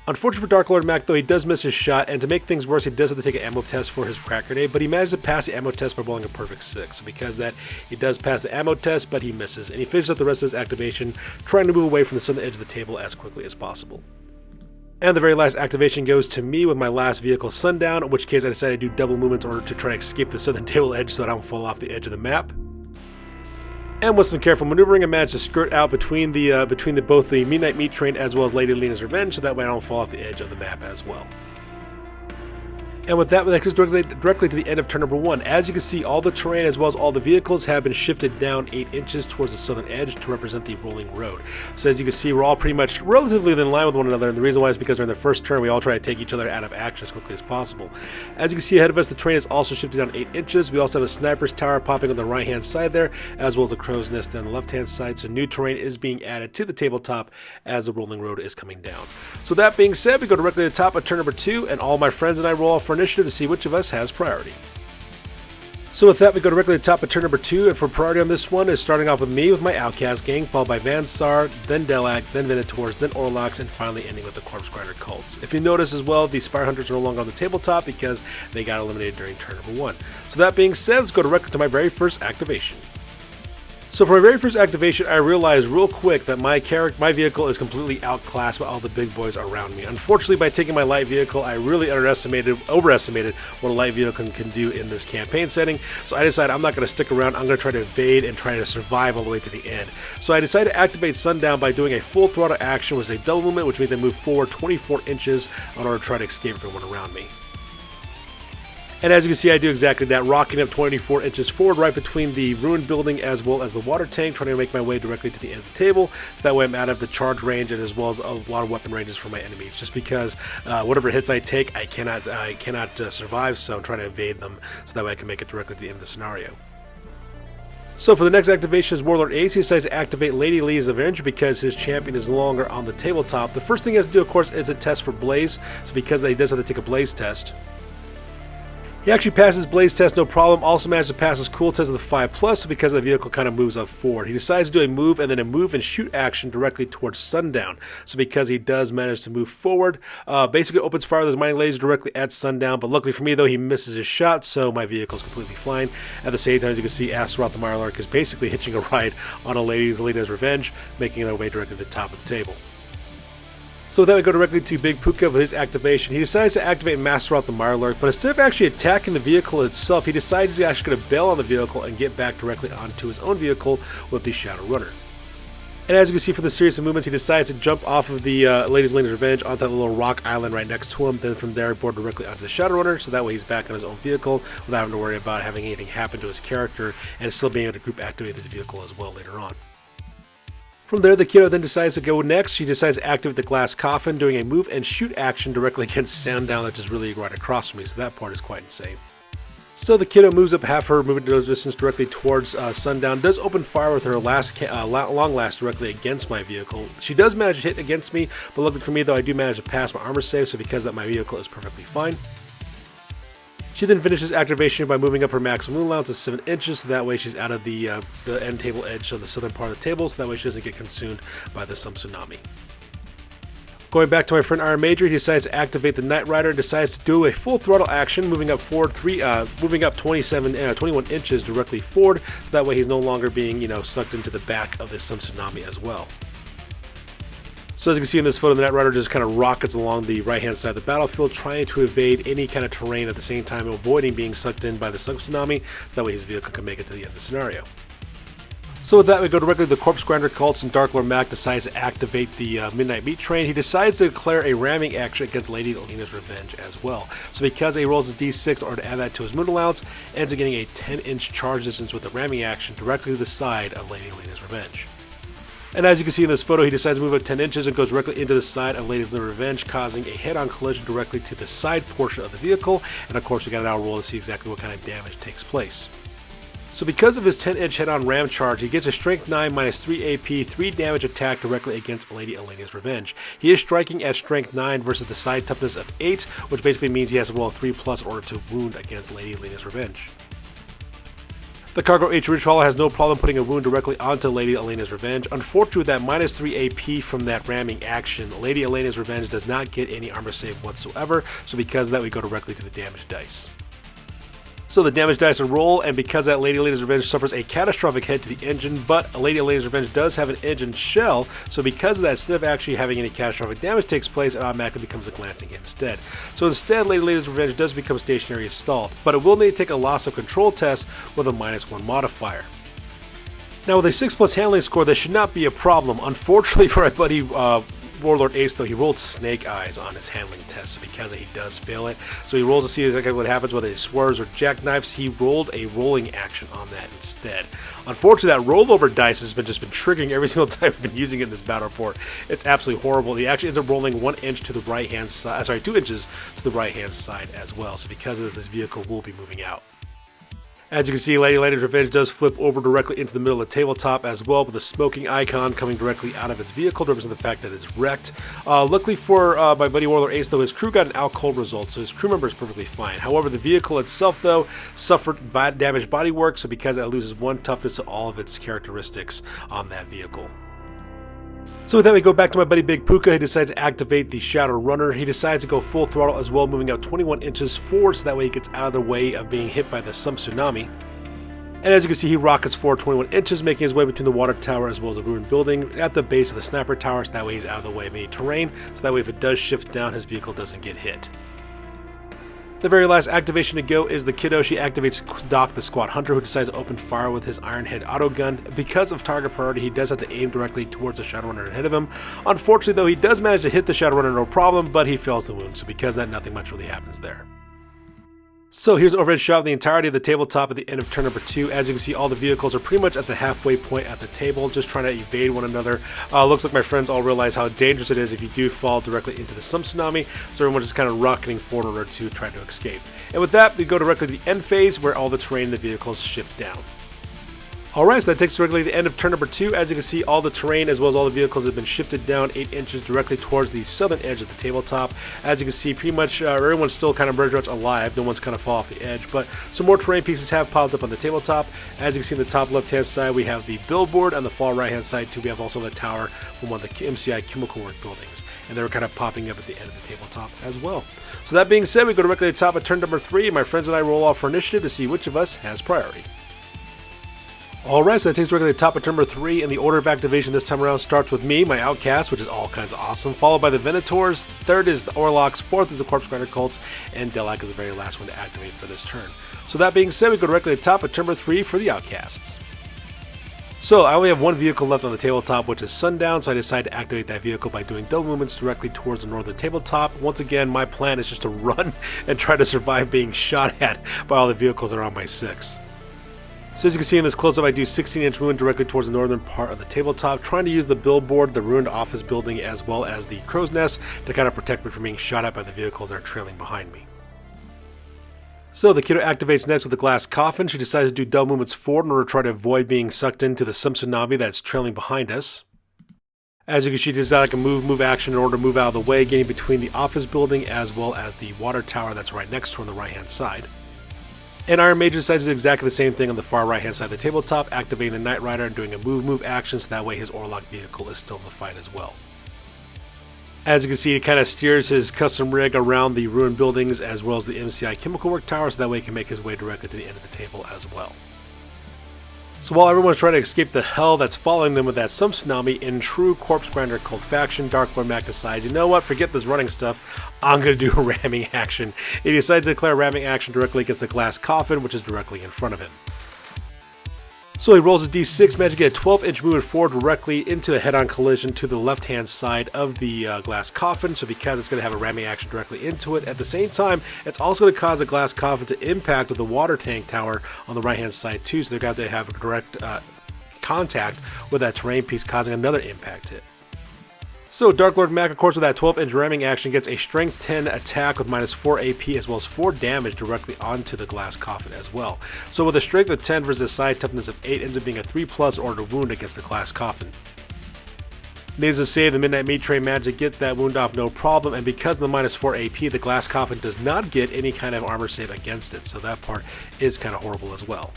Unfortunately for Dark Lord Mac though, he does miss his shot, and to make things worse, he does have to take an ammo test for his crack grenade, but he managed to pass the ammo test by rolling a perfect 6. So because of that, he does pass the ammo test, but he misses, and he finishes up the rest of his activation, trying to move away from the southern edge of the table as quickly as possible. And the very last activation goes to me with my last vehicle, Sundown, in which case I decided to do double movements in order to try to escape the southern table edge so that I don't fall off the edge of the map. And with some careful maneuvering, I managed to skirt out between both the Midnight Meat Train as well as Lady Lena's Revenge, so that way I don't fall off the edge of the map as well. And with that takes us directly to the end of turn number 1. As you can see, all the terrain as well as all the vehicles have been shifted down 8 inches towards the southern edge to represent the rolling road. So as you can see, we're all pretty much relatively in line with one another, and the reason why is because during the first turn we all try to take each other out of action as quickly as possible. As you can see ahead of us, the terrain is also shifted down 8 inches. We also have a sniper's tower popping on the right hand side there, as well as a crow's nest there on the left hand side. So new terrain is being added to the tabletop as the rolling road is coming down. So that being said, we go directly to the top of turn number 2, and all my friends and I roll off for initiative to see which of us has priority. So with that, we go directly to the top of turn number 2, and for priority on this one is starting off with me with my Outcast gang, followed by Van Sar, then Delak, then Venators, then Orlox, and finally ending with the Corpse Grinder cults. If you notice as well, the Spire Hunters are no longer on the tabletop because they got eliminated during turn number 1. So that being said, let's go directly to my very first activation. So for my very first activation, I realized real quick that my vehicle is completely outclassed by all the big boys around me. Unfortunately, by taking my light vehicle, I really overestimated what a light vehicle can do in this campaign setting. So I decided I'm not going to stick around. I'm going to try to evade and try to survive all the way to the end. So I decided to activate Sundown by doing a full throttle action, which is a double movement, which means I move forward 24 inches in order to try to escape everyone around me. And as you can see, I do exactly that, rocking up 24 inches forward right between the ruined building as well as the water tank, trying to make my way directly to the end of the table. So that way I'm out of the charge range and as well as a lot of weapon ranges for my enemies. Just because whatever hits I take, I cannot survive, so I'm trying to evade them so that way I can make it directly to the end of the scenario. So for the next activation is Warlord Ace. He decides to activate Lady Lee's Avenger because his champion is no longer on the tabletop. The first thing he has to do, of course, is a test for Blaze. So because he does have to take a Blaze test. He actually passes Blaze test no problem, also managed to pass his cool test of the 5+, so because the vehicle kind of moves up forward. He decides to do a move and then a move and shoot action directly towards Sundown. So because he does manage to move forward, basically opens fire with his mining laser directly at Sundown, but luckily for me though, he misses his shot, so my vehicle is completely fine. At the same time, as you can see, Astaroth the Mirelurk is basically hitching a ride on a Lady's Revenge, making their way directly to the top of the table. So with that, we go directly to Big Puka with his activation. He decides to activate Masteroth the Mirelurk, but instead of actually attacking the vehicle itself, he decides he's actually going to bail on the vehicle and get back directly onto his own vehicle with the Shadow Runner. And as you can see from the series of movements, he decides to jump off of the Lady's Revenge onto that little rock island right next to him, then from there board directly onto the Shadow Runner, so that way he's back on his own vehicle without having to worry about having anything happen to his character, and still being able to group activate his vehicle as well later on. From there, the kiddo then decides to go next. She decides to activate the glass coffin, doing a move and shoot action directly against Sundown, that's just really right across from me, so that part is quite insane. So the kiddo moves up half her movement distance directly towards Sundown, does open fire with her long last directly against my vehicle. She does manage to hit against me, but luckily for me though, I do manage to pass my armor save, so because of that, my vehicle is perfectly fine. She then finishes activation by moving up her maximum moon allowance to 7 inches, so that way she's out of the end table edge on the southern part of the table, so that way she doesn't get consumed by the Sump Tsunami. Going back to my friend Iron Major, he decides to activate the Night Rider, decides to do a full throttle action, moving up 21 inches directly forward, so that way he's no longer being, sucked into the back of this Sump Tsunami as well. So as you can see in this photo, the Night Rider just kind of rockets along the right-hand side of the battlefield, trying to evade any kind of terrain at the same time, avoiding being sucked in by the Sump Tsunami, so that way his vehicle can make it to the end of the scenario. So with that, we go directly to the Corpse Grinder cults, and Dark Lord Mac decides to activate the Midnight Meat Train. He decides to declare a ramming action against Lady Alina's Revenge as well. So because he rolls his D6 in order to add that to his moon allowance, ends up getting a 10-inch charge distance with the ramming action directly to the side of Lady Alina's Revenge. And as you can see in this photo, he decides to move up 10 inches and goes directly into the side of Lady's Revenge, causing a head-on collision directly to the side portion of the vehicle. And of course, we got an hour roll to see exactly what kind of damage takes place. So because of his 10-inch head-on ram charge, he gets a Strength 9 minus 3 AP, 3 damage attack directly against Lady Alina's Revenge. He is striking at Strength 9 versus the side toughness of 8, which basically means he has to roll a 3+ in order to wound against Lady Alina's Revenge. The Cargo H Ridge Hauler has no problem putting a wound directly onto Lady Alina's Revenge. Unfortunately, with that minus 3 AP from that ramming action, Lady Alina's Revenge does not get any armor save whatsoever, so because of that, we go directly to the damage dice. So the damage dice are roll, and because that Lady Alina's Revenge suffers a catastrophic hit to the engine, but Lady Alina's Revenge does have an engine shell, so because of that, instead of actually having any catastrophic damage takes place, it automatically becomes a glancing hit instead. So instead, Lady Alina's Revenge does become stationary and stalled, but it will need to take a loss of control test with a -1 modifier. Now with a 6+ handling score, this should not be a problem. Unfortunately for my buddy Warlord Ace, though, he rolled Snake Eyes on his handling test, so because he does fail it. So he rolls to see exactly what happens, whether he swerves or jackknifes. He rolled a rolling action on that instead. Unfortunately, that rollover dice has just been triggering every single time I've been using it in this battle report. It's absolutely horrible. He actually ends up rolling 1 inch to the right-hand side, 2 inches to the right-hand side as well. So because of this, vehicle will be moving out. As you can see, Lady Lady's Revenge does flip over directly into the middle of the tabletop as well, with a smoking icon coming directly out of its vehicle to represent the fact that it's wrecked. Luckily for my buddy Warlord Ace, though, his crew got an out cold result, so his crew member is perfectly fine. However, the vehicle itself, though, suffered damaged bodywork, so because it loses 1 toughness to all of its characteristics on that vehicle. So with that, we go back to my buddy Big Puka. He decides to activate the Shadow Runner. He decides to go full throttle as well, moving out 21 inches forward, so that way he gets out of the way of being hit by the Sump Tsunami. And as you can see, he rockets forward 21 inches, making his way between the water tower as well as the ruined building at the base of the sniper tower, so that way he's out of the way of any terrain, so that way if it does shift down, his vehicle doesn't get hit. The very last activation to go is the Kiddo. She activates Doc, the Squad Hunter, who decides to open fire with his Ironhead autogun. Because of target priority, he does have to aim directly towards the Shadowrunner ahead of him. Unfortunately, though, he does manage to hit the Shadowrunner no problem, but he fails the wound, so because of that, nothing much really happens there. So here's an overhead shot of the entirety of the tabletop at the end of turn number 2. As you can see, all the vehicles are pretty much at the halfway point at the table, just trying to evade one another. Looks like my friends all realize how dangerous it is if you do fall directly into the Sump Tsunami, so everyone's just kind of rocketing forward in order to try to escape. And with that, we go directly to the end phase, where all the terrain in the vehicles shift down. Alright, so that takes us directly to the end of turn number 2. As you can see, all the terrain as well as all the vehicles have been shifted down 8 inches directly towards the southern edge of the tabletop. As you can see, pretty much everyone's still kind of very much alive. No one's kind of fall off the edge, but some more terrain pieces have piled up on the tabletop. As you can see on the top left-hand side, we have the billboard. On the far right-hand side, too, we have also the tower from one of the MCI Chemical Work buildings, and they're kind of popping up at the end of the tabletop as well. So that being said, we go directly to the top of turn number 3, and my friends and I roll off for initiative to see which of us has priority. Alright, so that takes us directly to the top of turn number 3, and the order of activation this time around starts with me, my Outcast, which is all kinds of awesome, followed by the Venators, third is the Orlocks, fourth is the Corpse Grinder Cults, and Delac is the very last one to activate for this turn. So that being said, we go directly to the top of turn number 3 for the Outcasts. So I only have one vehicle left on the tabletop, which is Sundown, so I decided to activate that vehicle by doing double movements directly towards the northern tabletop. Once again, my plan is just to run and try to survive being shot at by all the vehicles that are on my 6. So as you can see in this close-up, I do 16-inch movement directly towards the northern part of the tabletop, trying to use the billboard, the ruined office building, as well as the crow's nest to kind of protect me from being shot at by the vehicles that are trailing behind me. So the Kiddo activates next with the glass coffin. She decides to do double movements forward in order to try to avoid being sucked into the Sump Tsunami that's trailing behind us. As you can see, she does like a move action in order to move out of the way, getting between the office building as well as the water tower that's right next to her on the right-hand side. And Iron Mage decides to do exactly the same thing on the far right-hand side of the tabletop, activating the Knight Rider and doing a move action, so that way his Orlock vehicle is still in the fight as well. As you can see, he kind of steers his custom rig around the ruined buildings as well as the MCI Chemical Work Tower, so that way he can make his way directly to the end of the table as well. So while everyone's trying to escape the hell that's following them with that Sump Tsunami, in true Corpse Grinder Cult faction, Dark Lord Mac decides, you know what, forget this running stuff, I'm going to do a ramming action. He decides to declare ramming action directly against the glass coffin, which is directly in front of him. So he rolls his d6, managing to get a 12-inch movement forward directly into a head-on collision to the left-hand side of the glass coffin. So because it's going to have a ramming action directly into it, at the same time, it's also going to cause the glass coffin to impact with the water tank tower on the right-hand side too. So they're going to have a direct contact with that terrain piece, causing another impact hit. So Dark Lord Mac, of course, with that 12-inch ramming action, gets a Strength 10 attack with minus 4 AP as well as 4 damage directly onto the glass coffin as well. So with a Strength of 10 versus a side toughness of 8, ends up being a 3+ order wound against the glass coffin. Needless to say, the Midnight Meat Train managed to get that wound off no problem, and because of the minus 4 AP, the glass coffin does not get any kind of armor save against it, so that part is kind of horrible as well.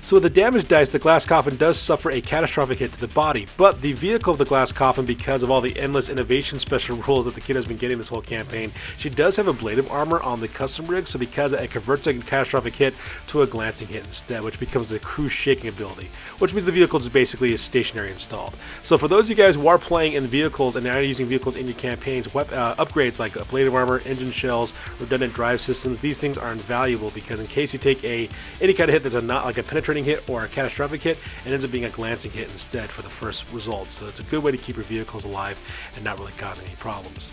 So with the damage dice, the glass coffin does suffer a catastrophic hit to the body, but the vehicle of the glass coffin, because of all the endless innovation special rules that the kid has been getting this whole campaign, she does have a blade of armor on the custom rig, so because it converts a catastrophic hit to a glancing hit instead, which becomes a crew shaking ability, which means the vehicle just basically is stationary installed. So for those of you guys who are playing in vehicles and are using vehicles in your campaigns, upgrades like a blade of armor, engine shells, redundant drive systems, these things are invaluable because in case you take any kind of hit that's not like a penetrating penetrating hit or a catastrophic hit, it ends up being a glancing hit instead for the first result. So it's a good way to keep your vehicles alive and not really causing any problems.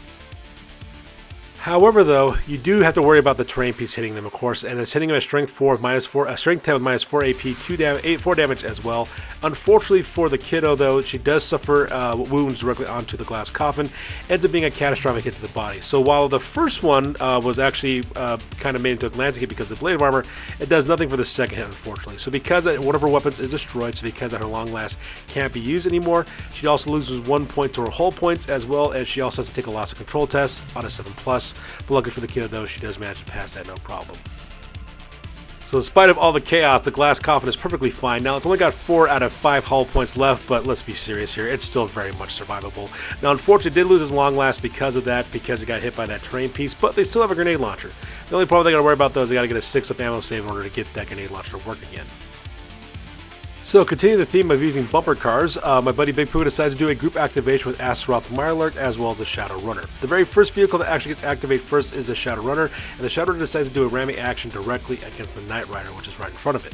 However, though, you do have to worry about the terrain piece hitting them, of course, and it's hitting them at strength 4 with -4, strength 10 with -4 AP, 4 damage as well. Unfortunately for the kiddo, though, she does suffer wounds directly onto the glass coffin, ends up being a catastrophic hit to the body. So while the first one was actually kind of made into a glancing hit because of the blade of armor, it does nothing for the second hit, unfortunately. So because one of her weapons is destroyed, so because her long last can't be used anymore, she also loses 1 point to her hull points as well, and she also has to take a loss of control test on a 7+. But luckily for the kiddo, though, she does manage to pass that no problem. So in spite of all the chaos, the glass coffin is perfectly fine. Now, it's only got 4 out of 5 hull points left, but let's be serious here. It's still very much survivable. Now, unfortunately, it did lose his long last because of that, because it got hit by that terrain piece, but they still have a grenade launcher. The only problem they got to worry about, though, is they got to get a 6-up ammo save in order to get that grenade launcher to work again. So, continue the theme of using bumper cars, my buddy Big Pooh decides to do a group activation with Astaroth the Mirelurk as well as the Shadow Runner. The very first vehicle that actually gets activated first is the Shadow Runner, and the Shadow Runner decides to do a ramming action directly against the Knight Rider, which is right in front of it.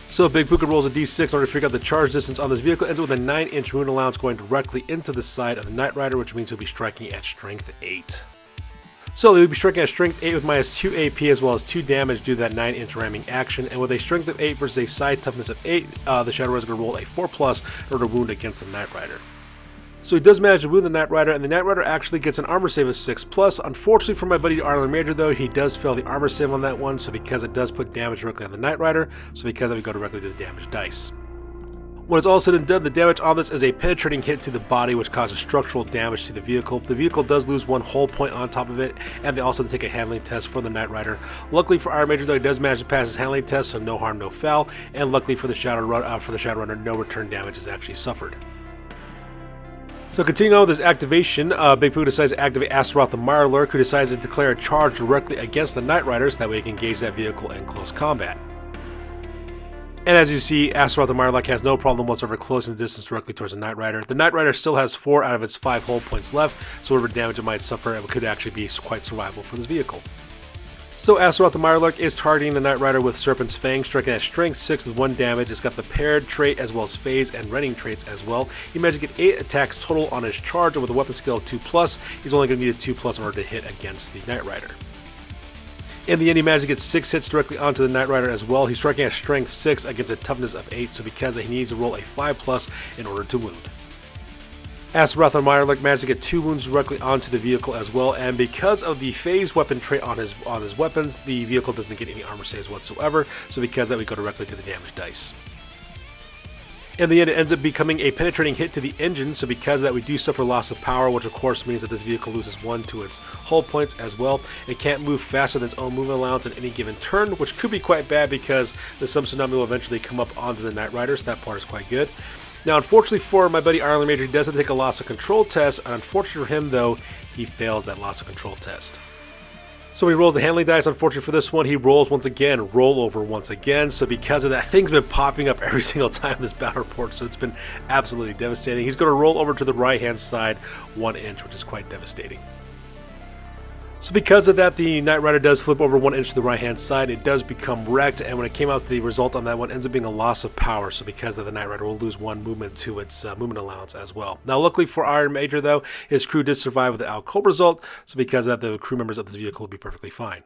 So Big Pooh rolls a d6 in order to figure out the charge distance on this vehicle, ends up with a 9-inch wound allowance going directly into the side of the Knight Rider, which means he'll be striking at strength 8. So they would be striking at strength 8 with -2 AP as well as 2 damage due to that 9-inch ramming action, and with a strength of 8 versus a side toughness of 8, the Shadow Rider is going to roll a 4+ in order to wound against the Knight Rider. So he does manage to wound the Knight Rider, and the Knight Rider actually gets an armor save of 6+. Unfortunately for my buddy Arlen Major, though, he does fail the armor save on that one, so because it does put damage directly on the Knight Rider, so because of it, we go directly to the damage dice. When it's all said and done, the damage on this is a penetrating hit to the body, which causes structural damage to the vehicle. The vehicle does lose 1 hull point on top of it, and they also take a handling test for the Knight Rider. Luckily for Iron Major, though, he does manage to pass his handling test, so no harm, no foul. And luckily for the Shadow Runner, no return damage is actually suffered. So continuing on with this activation, Big Pooh decides to activate Astaroth the Mirelurk, who decides to declare a charge directly against the Knight Rider, so that way he can engage that vehicle in close combat. And as you see, Astaroth the Mirelurk has no problem whatsoever closing the distance directly towards the Knight Rider. The Knight Rider still has 4 out of its 5 hull points left, so whatever damage it might suffer, it could actually be quite survivable for this vehicle. So Astaroth the Mirelurk is targeting the Knight Rider with Serpent's Fang, striking at strength 6 with 1 damage. It's got the paired trait as well as phase and rending traits as well. He managed to get 8 attacks total on his charge, and with a weapon skill of 2+, he's only going to need a 2+ in order to hit against the Knight Rider. In the end, he managed to get 6 hits directly onto the Knight Rider as well. He's striking at strength 6 against a toughness of 8, so because he needs to roll a 5+ in order to wound. Astaroth the Mirelurk managed to get 2 wounds directly onto the vehicle as well, and because of the phase weapon trait on his weapons, the vehicle doesn't get any armor saves whatsoever, so because of that, we go directly to the damage dice. In the end, it ends up becoming a penetrating hit to the engine, so because of that, we do suffer loss of power, which of course means that this vehicle loses 1 to its hull points as well. It can't move faster than its own movement allowance in any given turn, which could be quite bad because the Sump Tsunami will eventually come up onto the Knight Rider, so that part is quite good. Now, unfortunately for my buddy Iron Major, he does have to take a loss of control test, and unfortunately for him, though, he fails that loss of control test. So he rolls the handling dice. Unfortunately for this one, he rolls once again, roll over once again. So because of that, things have been popping up every single time in this battle report, so it's been absolutely devastating. He's going to roll over to the right-hand side 1 inch, which is quite devastating. So because of that, the Knight Rider does flip over 1 inch to the right-hand side. It does become wrecked, and when it came out, the result on that one ends up being a loss of power. So because of the Knight Rider will lose 1 movement to its movement allowance as well. Now, luckily for Iron Major, though, his crew did survive with the Alcobra result. So because of that, the crew members of this vehicle will be perfectly fine.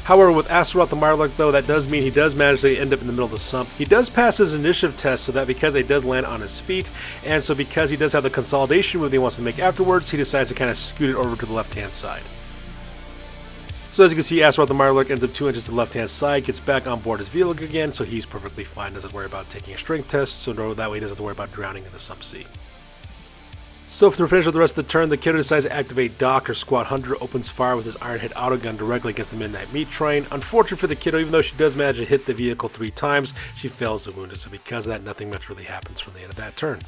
However, with Astaroth the Mirelurk, though, that does mean he does manage to end up in the middle of the sump. He does pass his initiative test, so that because he does land on his feet, and so because he does have the consolidation move he wants to make afterwards, he decides to kind of scoot it over to the left-hand side. So as you can see, Astaroth the Mirelurk ends up 2 inches to the left-hand side, gets back on board his vehicle again, so he's perfectly fine, doesn't worry about taking a strength test, so that way he doesn't have to worry about drowning in the Sump Sea. So for the finish of the rest of the turn, the kiddo decides to activate Doc, or Squad Hunter, opens fire with his Ironhead autogun directly against the Midnight Meat Train. Unfortunately for the kiddo, even though she does manage to hit the vehicle 3 times, she fails to wound it, so because of that, nothing much really happens from the end of that turn.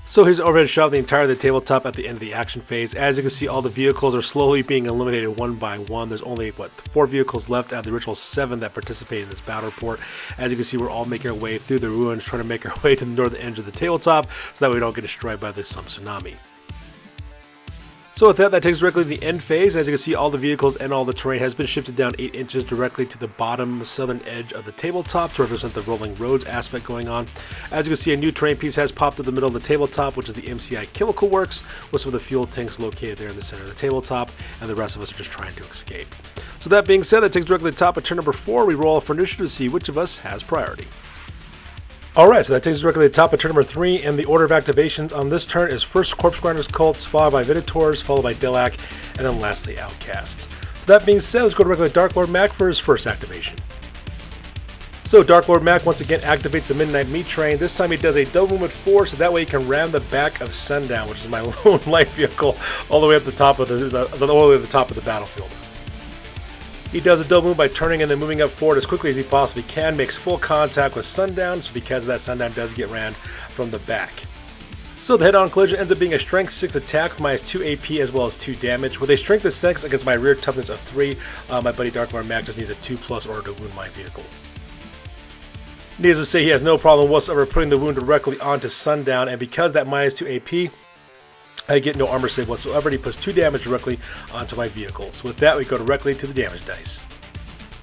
So here's an overhead shot of the entire of the tabletop at the end of the action phase. As you can see, all the vehicles are slowly being eliminated one by one. There's only, 4 vehicles left out of the original 7 that participated in this battle report. As you can see, we're all making our way through the ruins, trying to make our way to the northern edge of the tabletop so that we don't get destroyed by this Sump Tsunami. So with that takes us directly to the end phase. As you can see, all the vehicles and all the terrain has been shifted down 8 inches directly to the bottom southern edge of the tabletop to represent the rolling roads aspect going on. As you can see, a new terrain piece has popped in the middle of the tabletop, which is the MCI Chemical Works, with some of the fuel tanks located there in the center of the tabletop, and the rest of us are just trying to escape. So that being said, that takes us directly to the top of turn number 4. We roll for initiative to see which of us has priority. Alright, so that takes us directly to the top of turn number 3, and the order of activations on this turn is first Corpse Grinders Cults, followed by Viditors, followed by Delac, and then lastly Outcasts. So that being said, let's go directly to Dark Lord Mac for his first activation. So Dark Lord Mac once again activates the Midnight Meat Train. This time he does a double movement 4, so that way he can ram the back of Sundown, which is my lone life vehicle, all the way up the top of the top of the battlefield. He does a double move by turning and then moving up forward as quickly as he possibly can, makes full contact with Sundown, so because of that, Sundown does get rammed from the back. So the head-on collision ends up being a Strength 6 attack with minus 2 AP as well as 2 damage. With a Strength of 6 against my rear toughness of 3, my buddy Dark Lord Mac just needs a 2+ order to wound my vehicle. Needless to say, he has no problem whatsoever putting the wound directly onto Sundown, and because that minus 2 AP, I get no armor save whatsoever, and he puts 2 damage directly onto my vehicle. So with that, we go directly to the damage dice.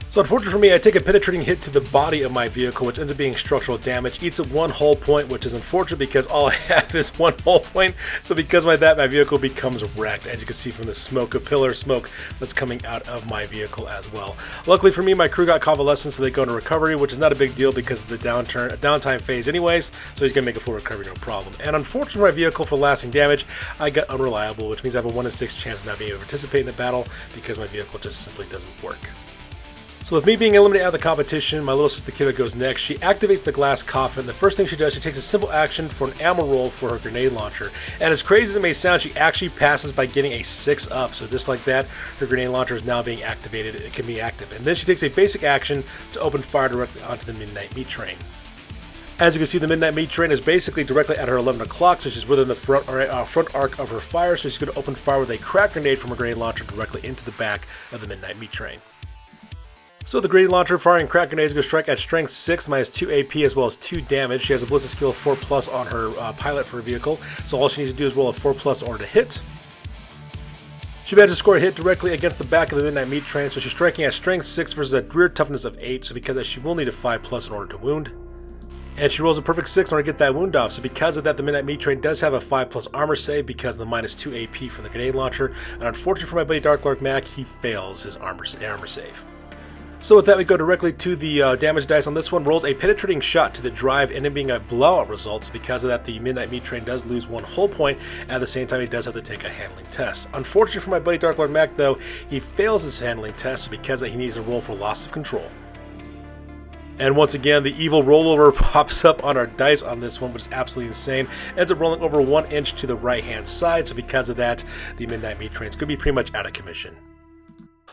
So unfortunately for me, I take a penetrating hit to the body of my vehicle, which ends up being structural damage. Eats at 1 hull point, which is unfortunate because all I have is 1 hull point. So because of that, my vehicle becomes wrecked, as you can see from the smoke, a pillar of smoke that's coming out of my vehicle as well. Luckily for me, my crew got convalescent, so they go into recovery, which is not a big deal because of the downtime phase anyways, so he's going to make a full recovery, no problem. And unfortunately for my vehicle, for lasting damage, I got unreliable, which means I have a 1 in 6 chance of not being able to participate in the battle because my vehicle just simply doesn't work. So with me being eliminated out of the competition, my little sister Kayla goes next. She activates the glass coffin. The first thing she does, she takes a simple action for an ammo roll for her grenade launcher. And as crazy as it may sound, she actually passes by getting a 6 up. So just like that, her grenade launcher is now being activated. It can be active. And then she takes a basic action to open fire directly onto the Midnight Meat Train. As you can see, the Midnight Meat Train is basically directly at her 11 o'clock, so she's within the front arc of her fire, so she's going to open fire with a crack grenade from her grenade launcher directly into the back of the Midnight Meat Train. So the grenade launcher firing crack grenades go strike at strength 6 minus 2 AP as well as 2 damage. She has a ballistic skill of 4+ on her pilot for her vehicle, so all she needs to do is roll a 4+ order to hit. She manages to score a hit directly against the back of the Midnight Meat Train, so she's striking at strength 6 versus a rear toughness of 8, so because of that she will need a 5+ in order to wound. And she rolls a perfect 6 in order to get that wound off, so because of that, the Midnight Meat Train does have a 5+ armor save because of the minus 2 AP from the grenade launcher, and unfortunately for my buddy Dark Lord Mac, he fails his armor save. So with that, we go directly to the damage dice on this one. Rolls a penetrating shot to the drive, ending being a blowout results. Because of that, the Midnight Meat Train does lose 1 hull point. At the same time, he does have to take a handling test. Unfortunately for my buddy Dark Lord Mac, though, he fails his handling test because he needs a roll for loss of control. And once again, the evil rollover pops up on our dice on this one, which is absolutely insane. Ends up rolling over 1 inch to the right-hand side, so because of that, the Midnight Meat Train is going to be pretty much out of commission.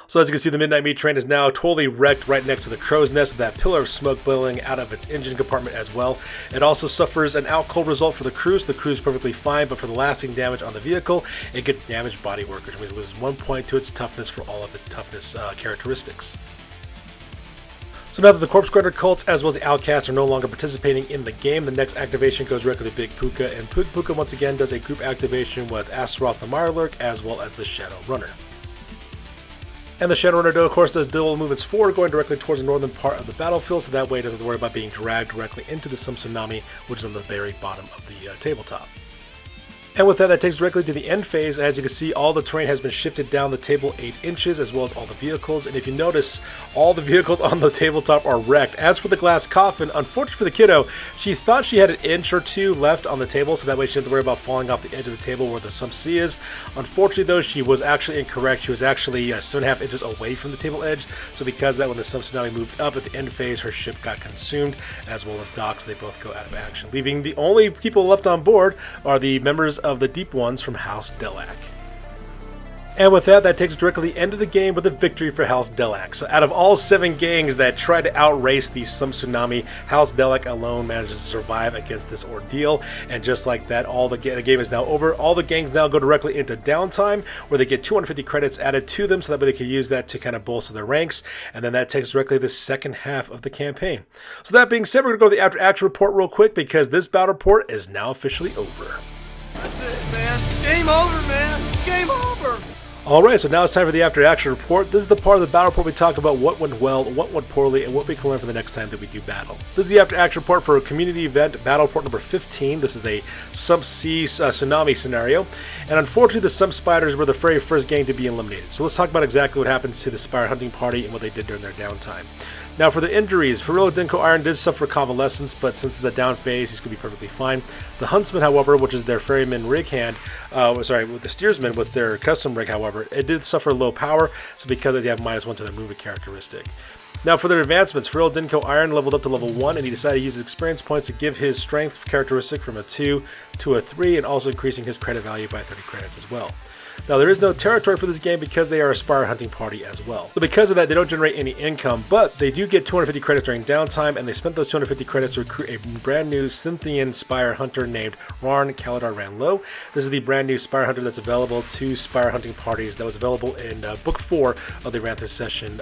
So as you can see, the Midnight Meat Train is now totally wrecked right next to the crow's nest with that pillar of smoke billowing out of its engine compartment as well. It also suffers an out cold result for the crew, so the crew is perfectly fine, but for the lasting damage on the vehicle, it gets damaged bodywork, which means it loses 1 point to its toughness for all of its toughness characteristics. So now that the Corpse Grinder cults as well as the Outcasts are no longer participating in the game, the next activation goes directly to Big Puka, and Puka once again does a group activation with Astaroth the Mirelurk as well as the Shadow Runner. And the Shadowrunner, of course, does dual movements forward, going directly towards the northern part of the battlefield, so that way it doesn't have to worry about being dragged directly into the Sump Tsunami, which is on the very bottom of the tabletop. And with that, that takes directly to the end phase. As you can see, all the terrain has been shifted down the table 8 inches, as well as all the vehicles. And if you notice, all the vehicles on the tabletop are wrecked. As for the glass coffin, unfortunately for the kiddo, she thought she had an inch or 2 left on the table, so that way she didn't have to worry about falling off the edge of the table where the Sump Sea is. Unfortunately, though, she was actually incorrect. She was actually 7.5 inches away from the table edge. So because of that, when the Sump Tsunami moved up at the end phase, her ship got consumed, as well as docks. They both go out of action, leaving the only people left on board are the members of the Deep Ones from House Delac. And with that, that takes us directly to the end of the game with a victory for House Delac. So out of all 7 gangs that tried to outrace the Sump Tsunami, House Delac alone manages to survive against this ordeal. And just like that, the game is now over. All the gangs now go directly into downtime, where they get 250 credits added to them, so that way they can use that to kind of bolster their ranks. And then that takes us directly to the second half of the campaign. So that being said, we're going to go to the after action report real quick, because this battle report is now officially over. That's it, man. Game over, man. Game over. Alright, so now it's time for the after action report. This is the part of the battle report we talk about what went well, what went poorly, and what we can learn for the next time that we do battle. This is the after action report for a community event, battle report number 15. This is a Sump Sea Tsunami scenario, and unfortunately the Sump Spiders were the very first gang to be eliminated. So let's talk about exactly what happens to the Spire hunting party and what they did during their downtime. Now for the injuries, Farillo Dinko Iron did suffer convalescence, but since the down phase, he's going to be perfectly fine. The Huntsman, however, which is their ferryman rig hand, with the steersman with their custom rig, however, it did suffer low power, so because they have -1 to their movement characteristic. Now for their advancements, Farillo Dinko Iron leveled up to level 1, and he decided to use his experience points to give his strength characteristic from a 2 to a 3, and also increasing his credit value by 30 credits as well. Now there is no territory for this game because they are a Spire hunting party as well. So because of that, they don't generate any income, but they do get 250 credits during downtime, and they spent those 250 credits to recruit a brand new Cynthian Spire hunter named Rarn Kaladar Ranlo. This is the brand new Spire hunter that's available to Spire hunting parties that was available in Book 4 of the Ranthus session,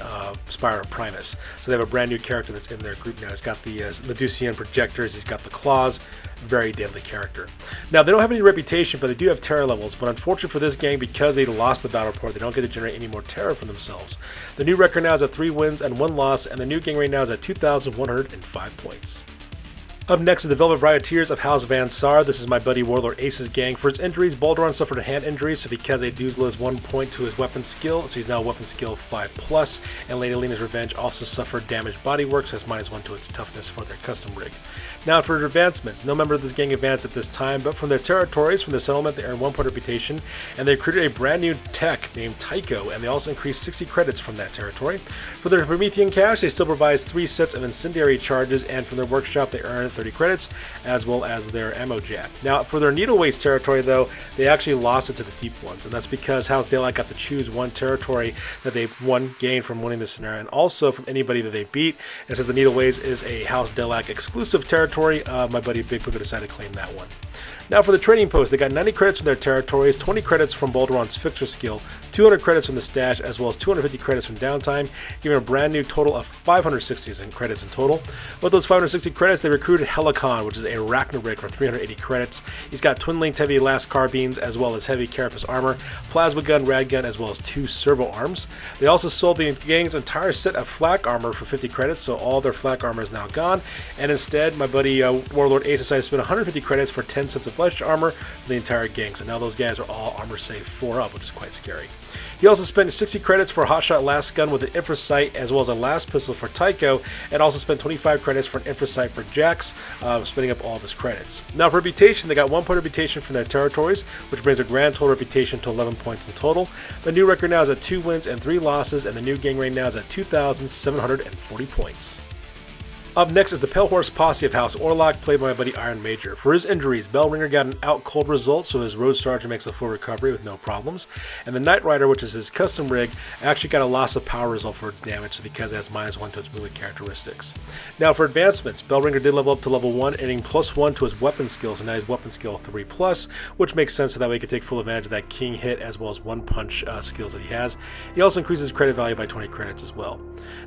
Spire Primus. So they have a brand new character that's in their group now. He's got the Medusian projectors, he's got the claws. Very deadly character. Now they don't have any reputation, but they do have terror levels, but unfortunately for this gang, because they lost the battle report, they don't get to generate any more terror for themselves. The new record now is at 3 wins and 1 loss, and the new gang rate now is at 2,105 points. Up next is the Velvet Rioters of House Van Sar. This is my buddy Warlord Ace's gang. For his injuries, Balduran suffered a hand injury, so because they do lose 1 point to his weapon skill, so he's now weapon skill 5+, and Lady Lena's Revenge also suffered damaged bodywork, so it's -1 to its toughness for their custom rig. Now for advancements, no member of this gang advanced at this time, but from their territories, from the settlement, they earned 1 point reputation, and they recruited a brand new tech named Tycho, and they also increased 60 credits from that territory. For their Promethean cache, they still provides 3 sets of incendiary charges, and from their workshop, they earned 30 credits, as well as their ammo jack. Now for their Needle Waste territory though, they actually lost it to the Deep Ones, and that's because House Daylight got to choose 1 territory that they gained from winning this scenario, and also from anybody that they beat. And since the Needle Waste is a House Daylight exclusive territory, my buddy Big Pooka decided to claim that one. Now for the trading post, they got 90 credits from their territories, 20 credits from Balduran's fixture skill, 200 credits from the stash, as well as 250 credits from downtime, giving a brand new total of 560 credits in total. With those 560 credits, they recruited Helicon, which is a Arachno rig for 380 credits. He's got twin-linked heavy last carbines, as well as heavy carapace armor, plasma gun, rad gun, as well as 2 servo arms. They also sold the gang's entire set of flak armor for 50 credits, so all their flak armor is now gone, and instead, my buddy Warlord Ace decided to spend 150 credits for 10 sets of flesh armor for the entire gang, so now those guys are all armor save 4 up, which is quite scary. He also spent 60 credits for a hotshot last gun with an infra sight, as well as a last pistol for Tycho, and also spent 25 credits for an infra sight for Jax, spending up all of his credits. Now for reputation, they got 1 point reputation from their territories, which brings their grand total reputation to 11 points in total. The new record now is at 2 wins and 3 losses, and the new gang rank now is at 2,740 points. Up next is the Pale Horse Posse of House Orlok, played by my buddy Iron Major. For his injuries, Bellringer got an out cold result, so his Road Sergeant makes a full recovery with no problems. And the Knight Rider, which is his custom rig, actually got a loss of power result for its damage, so because it has -1 to its movement characteristics. Now for advancements, Bellringer did level up to level 1, adding +1 to his weapon skill, so now he's weapon skill 3+, which makes sense so that way he can take full advantage of that King hit as well as 1-punch skills that he has. He also increases credit value by 20 credits as well.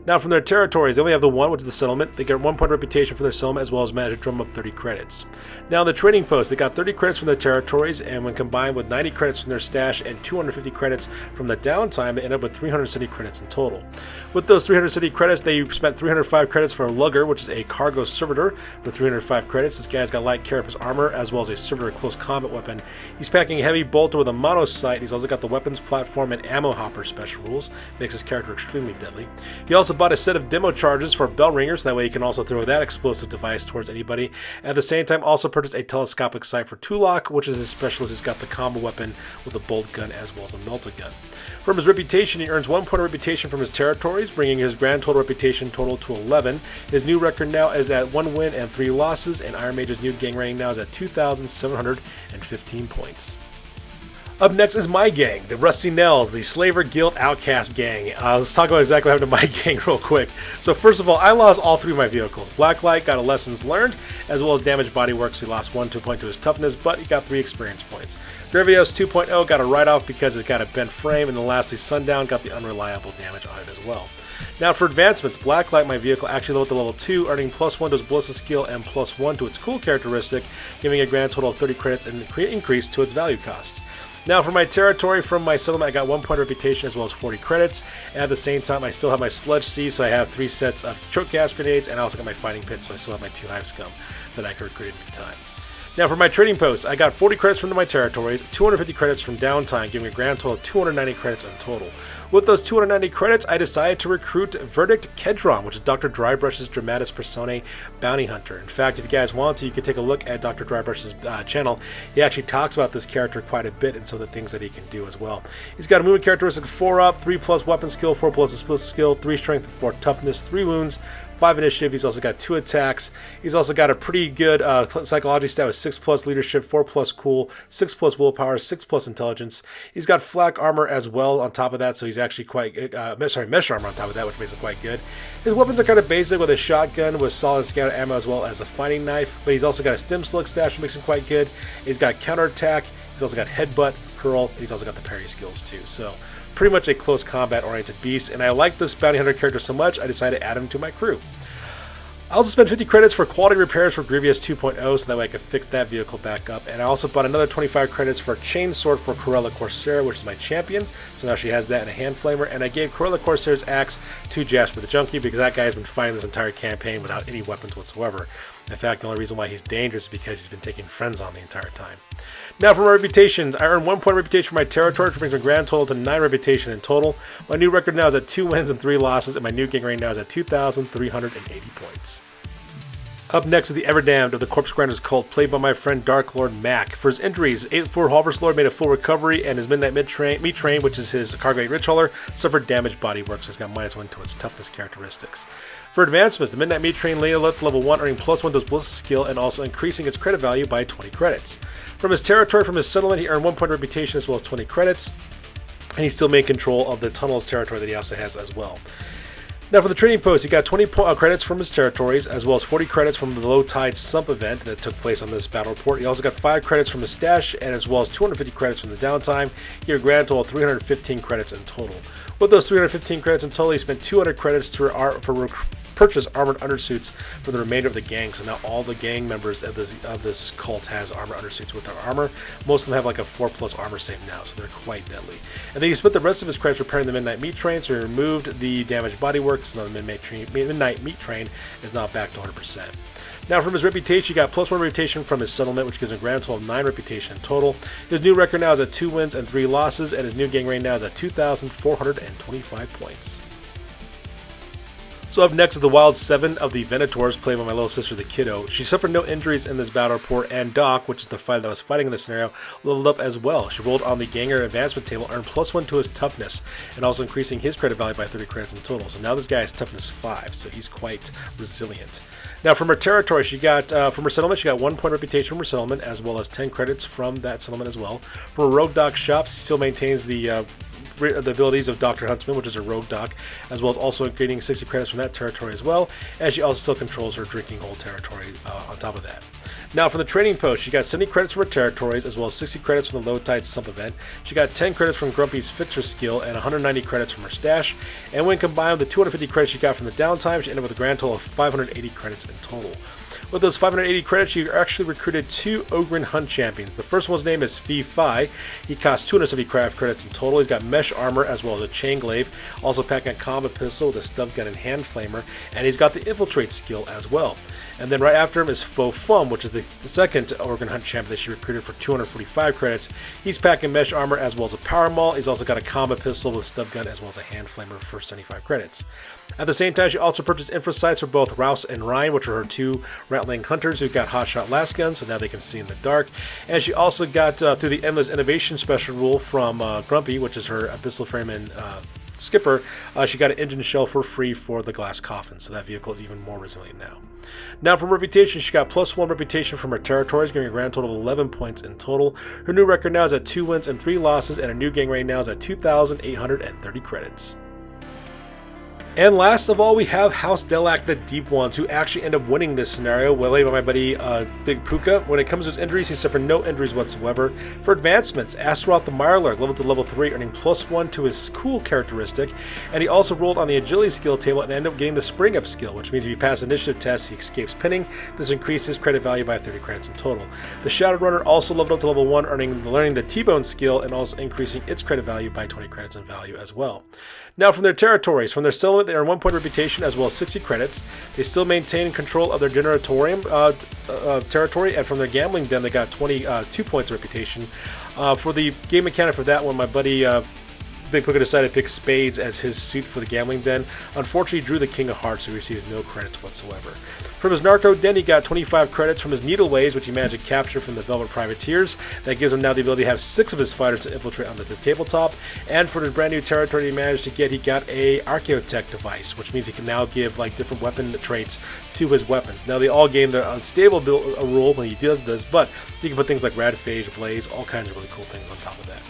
Now from their territories, they only have the 1, which is the settlement. They get 1 point reputation for their settlement, as well as manage to drum up 30 credits. Now in the trading post, they got 30 credits from their territories, and when combined with 90 credits from their stash and 250 credits from the downtime, they end up with 370 credits in total. With those 370 credits, they spent 305 credits for a Lugger, which is a cargo servitor, for 305 credits. This guy's got light carapace armor, as well as a servitor close combat weapon. He's packing a heavy bolter with a mono sight. He's also got the weapons platform and ammo hopper special rules, makes his character extremely deadly. He also bought a set of demo charges for Bellringer, so that way he can also throw that explosive device towards anybody. At the same time, also purchased a telescopic sight for Tulok, which is his specialist who's got the combo weapon with a bolt gun as well as a melta gun. From his reputation, he earns 1 point of reputation from his territories, bringing his grand total reputation total to 11. His new record now is at 1 win and 3 losses, and Iron Major's new gang ranking now is at 2,715 points. Up next is my gang, the Rusty Nels, the Slaver Guild Outcast gang. Let's talk about exactly what happened to my gang real quick. So first of all, I lost all 3 of my vehicles. Blacklight got a lessons learned, as well as damaged bodywork, so he lost 1 point to his toughness, but he got 3 experience points. Gravios 2.0 got a write-off because it got a bent frame, and then lastly Sundown got the unreliable damage on it as well. Now for advancements, Blacklight, my vehicle, actually leveled to level 2, earning +1 to its Ballista skill and +1 to its cool characteristic, giving a grand total of 30 credits and an increase to its value cost. Now for my territory from my settlement, I got 1 point reputation as well as 40 credits. And at the same time, I still have my Sludge Sea, so I have 3 sets of choke gas grenades, and I also got my Fighting Pit, so I still have my 2 Hive Scum that I could recruit at the time. Now for my trading posts, I got 40 credits from my territories, 250 credits from downtime, giving me a grand total of 290 credits in total. With those 290 credits, I decided to recruit Verdict Kedron, which is Dr. Drybrush's Dramatis Personae bounty hunter. In fact, if you guys want to, you can take a look at Dr. Drybrush's channel. He actually talks about this character quite a bit and some of the things that he can do as well. He's got a movement characteristic 4 up, 3+ weapon skill, 4+ explosive skill, 3 strength, 4 toughness, 3 wounds, 5 initiative. He's also got 2 attacks. He's also got a pretty good psychology stat with 6+ leadership, 4+ cool, 6+ willpower, 6+ intelligence. He's got flak armor as well on top of that, so he's actually quite mesh armor on top of that, which makes him quite good. His weapons are kind of basic with a shotgun with solid scout ammo as well as a fighting knife, but he's also got a stim slick stash, which makes him quite good. He's got counterattack. He's also got headbutt, hurl, and he's also got the parry skills too. So pretty much a close combat oriented beast, and I like this bounty hunter character so much I decided to add him to my crew. I also spent 50 credits for quality repairs for Grievous 2.0 so that way I could fix that vehicle back up, and I also bought another 25 credits for Chain Sword for Corella Corsair, which is my champion, so now she has that and a hand flamer, and I gave Corella Corsair's axe to Jasper the Junkie because that guy has been fighting this entire campaign without any weapons whatsoever. In fact, the only reason why he's dangerous is because he's been taking friends on the entire time. Now for my reputations, I earned 1 point reputation for my territory, which brings my grand total to 9 reputation in total. My new record now is at 2 wins and 3 losses, and my new gang rank now is at 2,380 points. Up next is the Everdamned of the Corpse Grinders cult, played by my friend Dark Lord Mac. For his injuries, 8th Floor Halbers Lord made a full recovery, and his Midnight Meat Train, which is his Cargo 8 Rich Hauler, suffered damage bodywork, so he's got -1 to its toughness characteristics. For advancements, the Midnight Meat Train later left level 1, earning +1 to its ballistic skill, and also increasing its credit value by 20 credits. From his territory, from his settlement, he earned 1 point reputation as well as 20 credits, and he still made control of the tunnels territory that he also has as well. Now for the trading post, he got 20 credits from his territories, as well as 40 credits from the Low Tide Sump event that took place on this battle report. He also got 5 credits from his stash, and as well as 250 credits from the downtime. He had a grand total of 315 credits in total. With those 315 credits in total, he spent 200 credits for purchase armored undersuits for the remainder of the gang. So now all the gang members of this cult has armored undersuits with their armor. Most of them have like a 4+ armor save now, so they're quite deadly. And then he spent the rest of his credits repairing the Midnight Meat Train, so he removed the damaged bodywork, so now the Midnight Meat Train is now back to 100%. Now from his reputation, he got +1 reputation from his settlement, which gives him a grand total of 9 reputation in total. His new record now is at 2 wins and 3 losses, and his new gang rank now is at 2,425 points. So up next is the Wild 7 of the Venators, played by my little sister, the Kiddo. She suffered no injuries in this battle report, and Doc, which is the fighter that was fighting in this scenario, leveled up as well. She rolled on the Ganger advancement table, earned +1 to his toughness, and also increasing his credit value by 30 credits in total. So now this guy has toughness 5, so he's quite resilient. Now from her territory, she got from her settlement, she got 1 point reputation from her settlement, as well as 10 credits from that settlement as well. From her Rogue Doc shops, she still maintains the abilities of Dr. Huntsman, which is a rogue doc, as well as also gaining 60 credits from that territory as well, and she also still controls her drinking hole territory on top of that. Now from the trading post, she got 70 credits from her territories, as well as 60 credits from the Low Tide Sump event. She got 10 credits from Grumpy's Fixer skill and 190 credits from her stash, and when combined with the 250 credits she got from the downtime, she ended up with a grand total of 580 credits in total. With those 580 credits, she actually recruited 2 Ogren Hunt champions. The first one's name is Fee Fi. He costs 270 credits in total. He's got mesh armor as well as a chain glaive, also packing a combat pistol with a stub gun and hand flamer, and he's got the infiltrate skill as well. And then right after him is Faux Fum, which is the second Ogren Hunt champion that she recruited for 245 credits. He's packing mesh armor as well as a power maul. He's also got a combat pistol with a stub gun as well as a hand flamer for 75 credits. At the same time, she also purchased infra sights for both Rouse and Ryan, which are her 2 Ratling Hunters who got hotshot last guns, so now they can see in the dark. And she also got, through the Endless Innovation special rule from Grumpy, which is her Abyssal Frame and Skipper, she got an engine shell for free for the glass coffin, so that vehicle is even more resilient now. Now from reputation, she got +1 reputation from her territories, giving a grand total of 11 points in total. Her new record now is at 2 wins and 3 losses, and her new gang rank now is at 2,830 credits. And last of all, we have House Delac, the Deep Ones, who actually end up winning this scenario, led by my buddy Big Puka. When it comes to his injuries, he suffered no injuries whatsoever. For advancements, Astaroth the Mirelurk leveled to level 3, earning +1 to his cool characteristic, and he also rolled on the agility skill table and ended up getting the Spring Up skill, which means if he passes initiative tests, he escapes pinning. This increases credit value by 30 credits in total. The Shadow Runner also leveled up to level 1, learning the T-Bone skill and also increasing its credit value by 20 credits in value as well. Now from their territories, from their settlement, they earn 1 point reputation as well as 60 credits. They still maintain control of their generatorium territory, and from their gambling den, they got 22 points of reputation. For the game mechanic for that one, my buddy Big Puka decided to pick spades as his suit for the gambling den. Unfortunately, he drew the King of Hearts, so he receives no credits whatsoever. From his Narco Den, he got 25 credits from his Needleways, which he managed to capture from the Velvet Privateers. That gives him now the ability to have 6 of his fighters to infiltrate onto the tabletop. And for his brand new territory he managed to get, he got a Archaeotech device, which means he can now give like different weapon traits to his weapons. Now they all gain their unstable rule when he does this, but you can put things like Radphage, Blaze, all kinds of really cool things on top of that.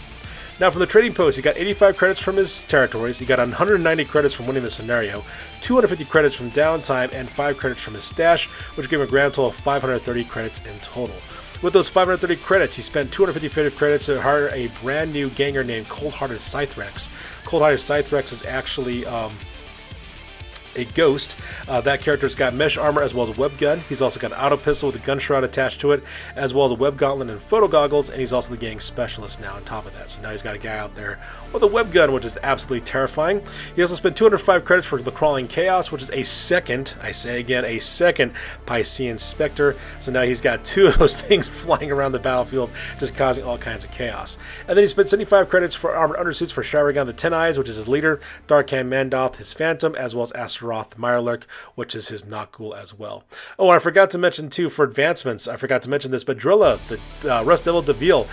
Now from the trading post, he got 85 credits from his territories, he got 190 credits from winning the scenario, 250 credits from downtime, and 5 credits from his stash, which gave him a grand total of 530 credits in total. With those 530 credits, he spent 255 credits to hire a brand new ganger named Cold-Hearted Scytherex. Cold-Hearted Scytherex is actually a ghost. That character's got mesh armor as well as a web gun. He's also got an auto pistol with a gun shroud attached to it, as well as a web gauntlet and photo goggles, and he's also the gang specialist now on top of that. So now he's got a guy out there with a web gun, which is absolutely terrifying. He also spent 205 credits for the Crawling Chaos, which is a second, I say again, a second Piscean Spectre. So now he's got 2 of those things flying around the battlefield, just causing all kinds of chaos. And then he spent 75 credits for armored undersuits for Shiragan the Ten Eyes, which is his leader, Darkhand Mandoth, his Phantom, as well as Astaroth the Mirelurk, which is his Nocgul as well. Oh, I forgot to mention too, for advancements, I forgot to mention this, but Drilla, the Rust Devil Deville,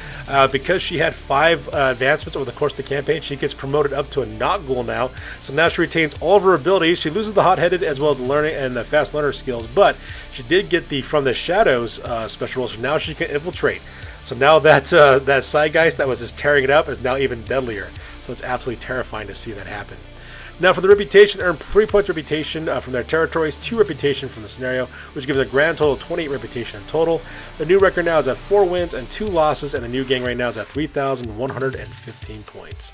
because she had 5 advancements over the course of the campaign, she gets promoted up to a Nocgul now. So now she retains all of her abilities. She loses the Hot-Headed as well as the learning and the fast learner skills, but she did get the From the Shadows special role, so now she can infiltrate. So now that Zeitgeist that was just tearing it up is now even deadlier. So it's absolutely terrifying to see that happen. Now for the reputation, earn 3 points reputation from their territories, 2 reputation from the scenario, which gives a grand total of 28 reputation in total. The new record now is at 4 wins and 2 losses, and the new gang right now is at 3,115 points.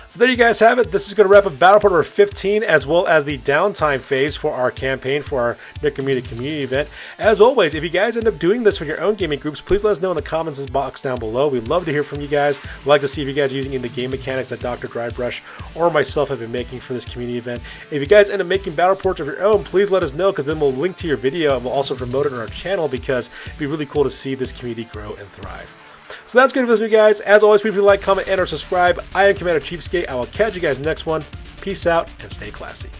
So there you guys have it. This is going to wrap up Battle Report number 15, as well as the downtime phase for our campaign for our Necromunda Community Event. As always, if you guys end up doing this for your own gaming groups, please let us know in the comments box down below. We'd love to hear from you guys. We'd like to see if you guys are using any of the game mechanics that Dr. Drybrush or myself have been making for this community event. If you guys end up making battle reports of your own, please let us know, because then we'll link to your video and we'll also promote it on our channel, because it'd be really cool to see this community grow and thrive. So that's good for this video, guys. As always, please like, comment, and or subscribe. I am Commander Cheapskate. I will catch you guys next one. Peace out and stay classy.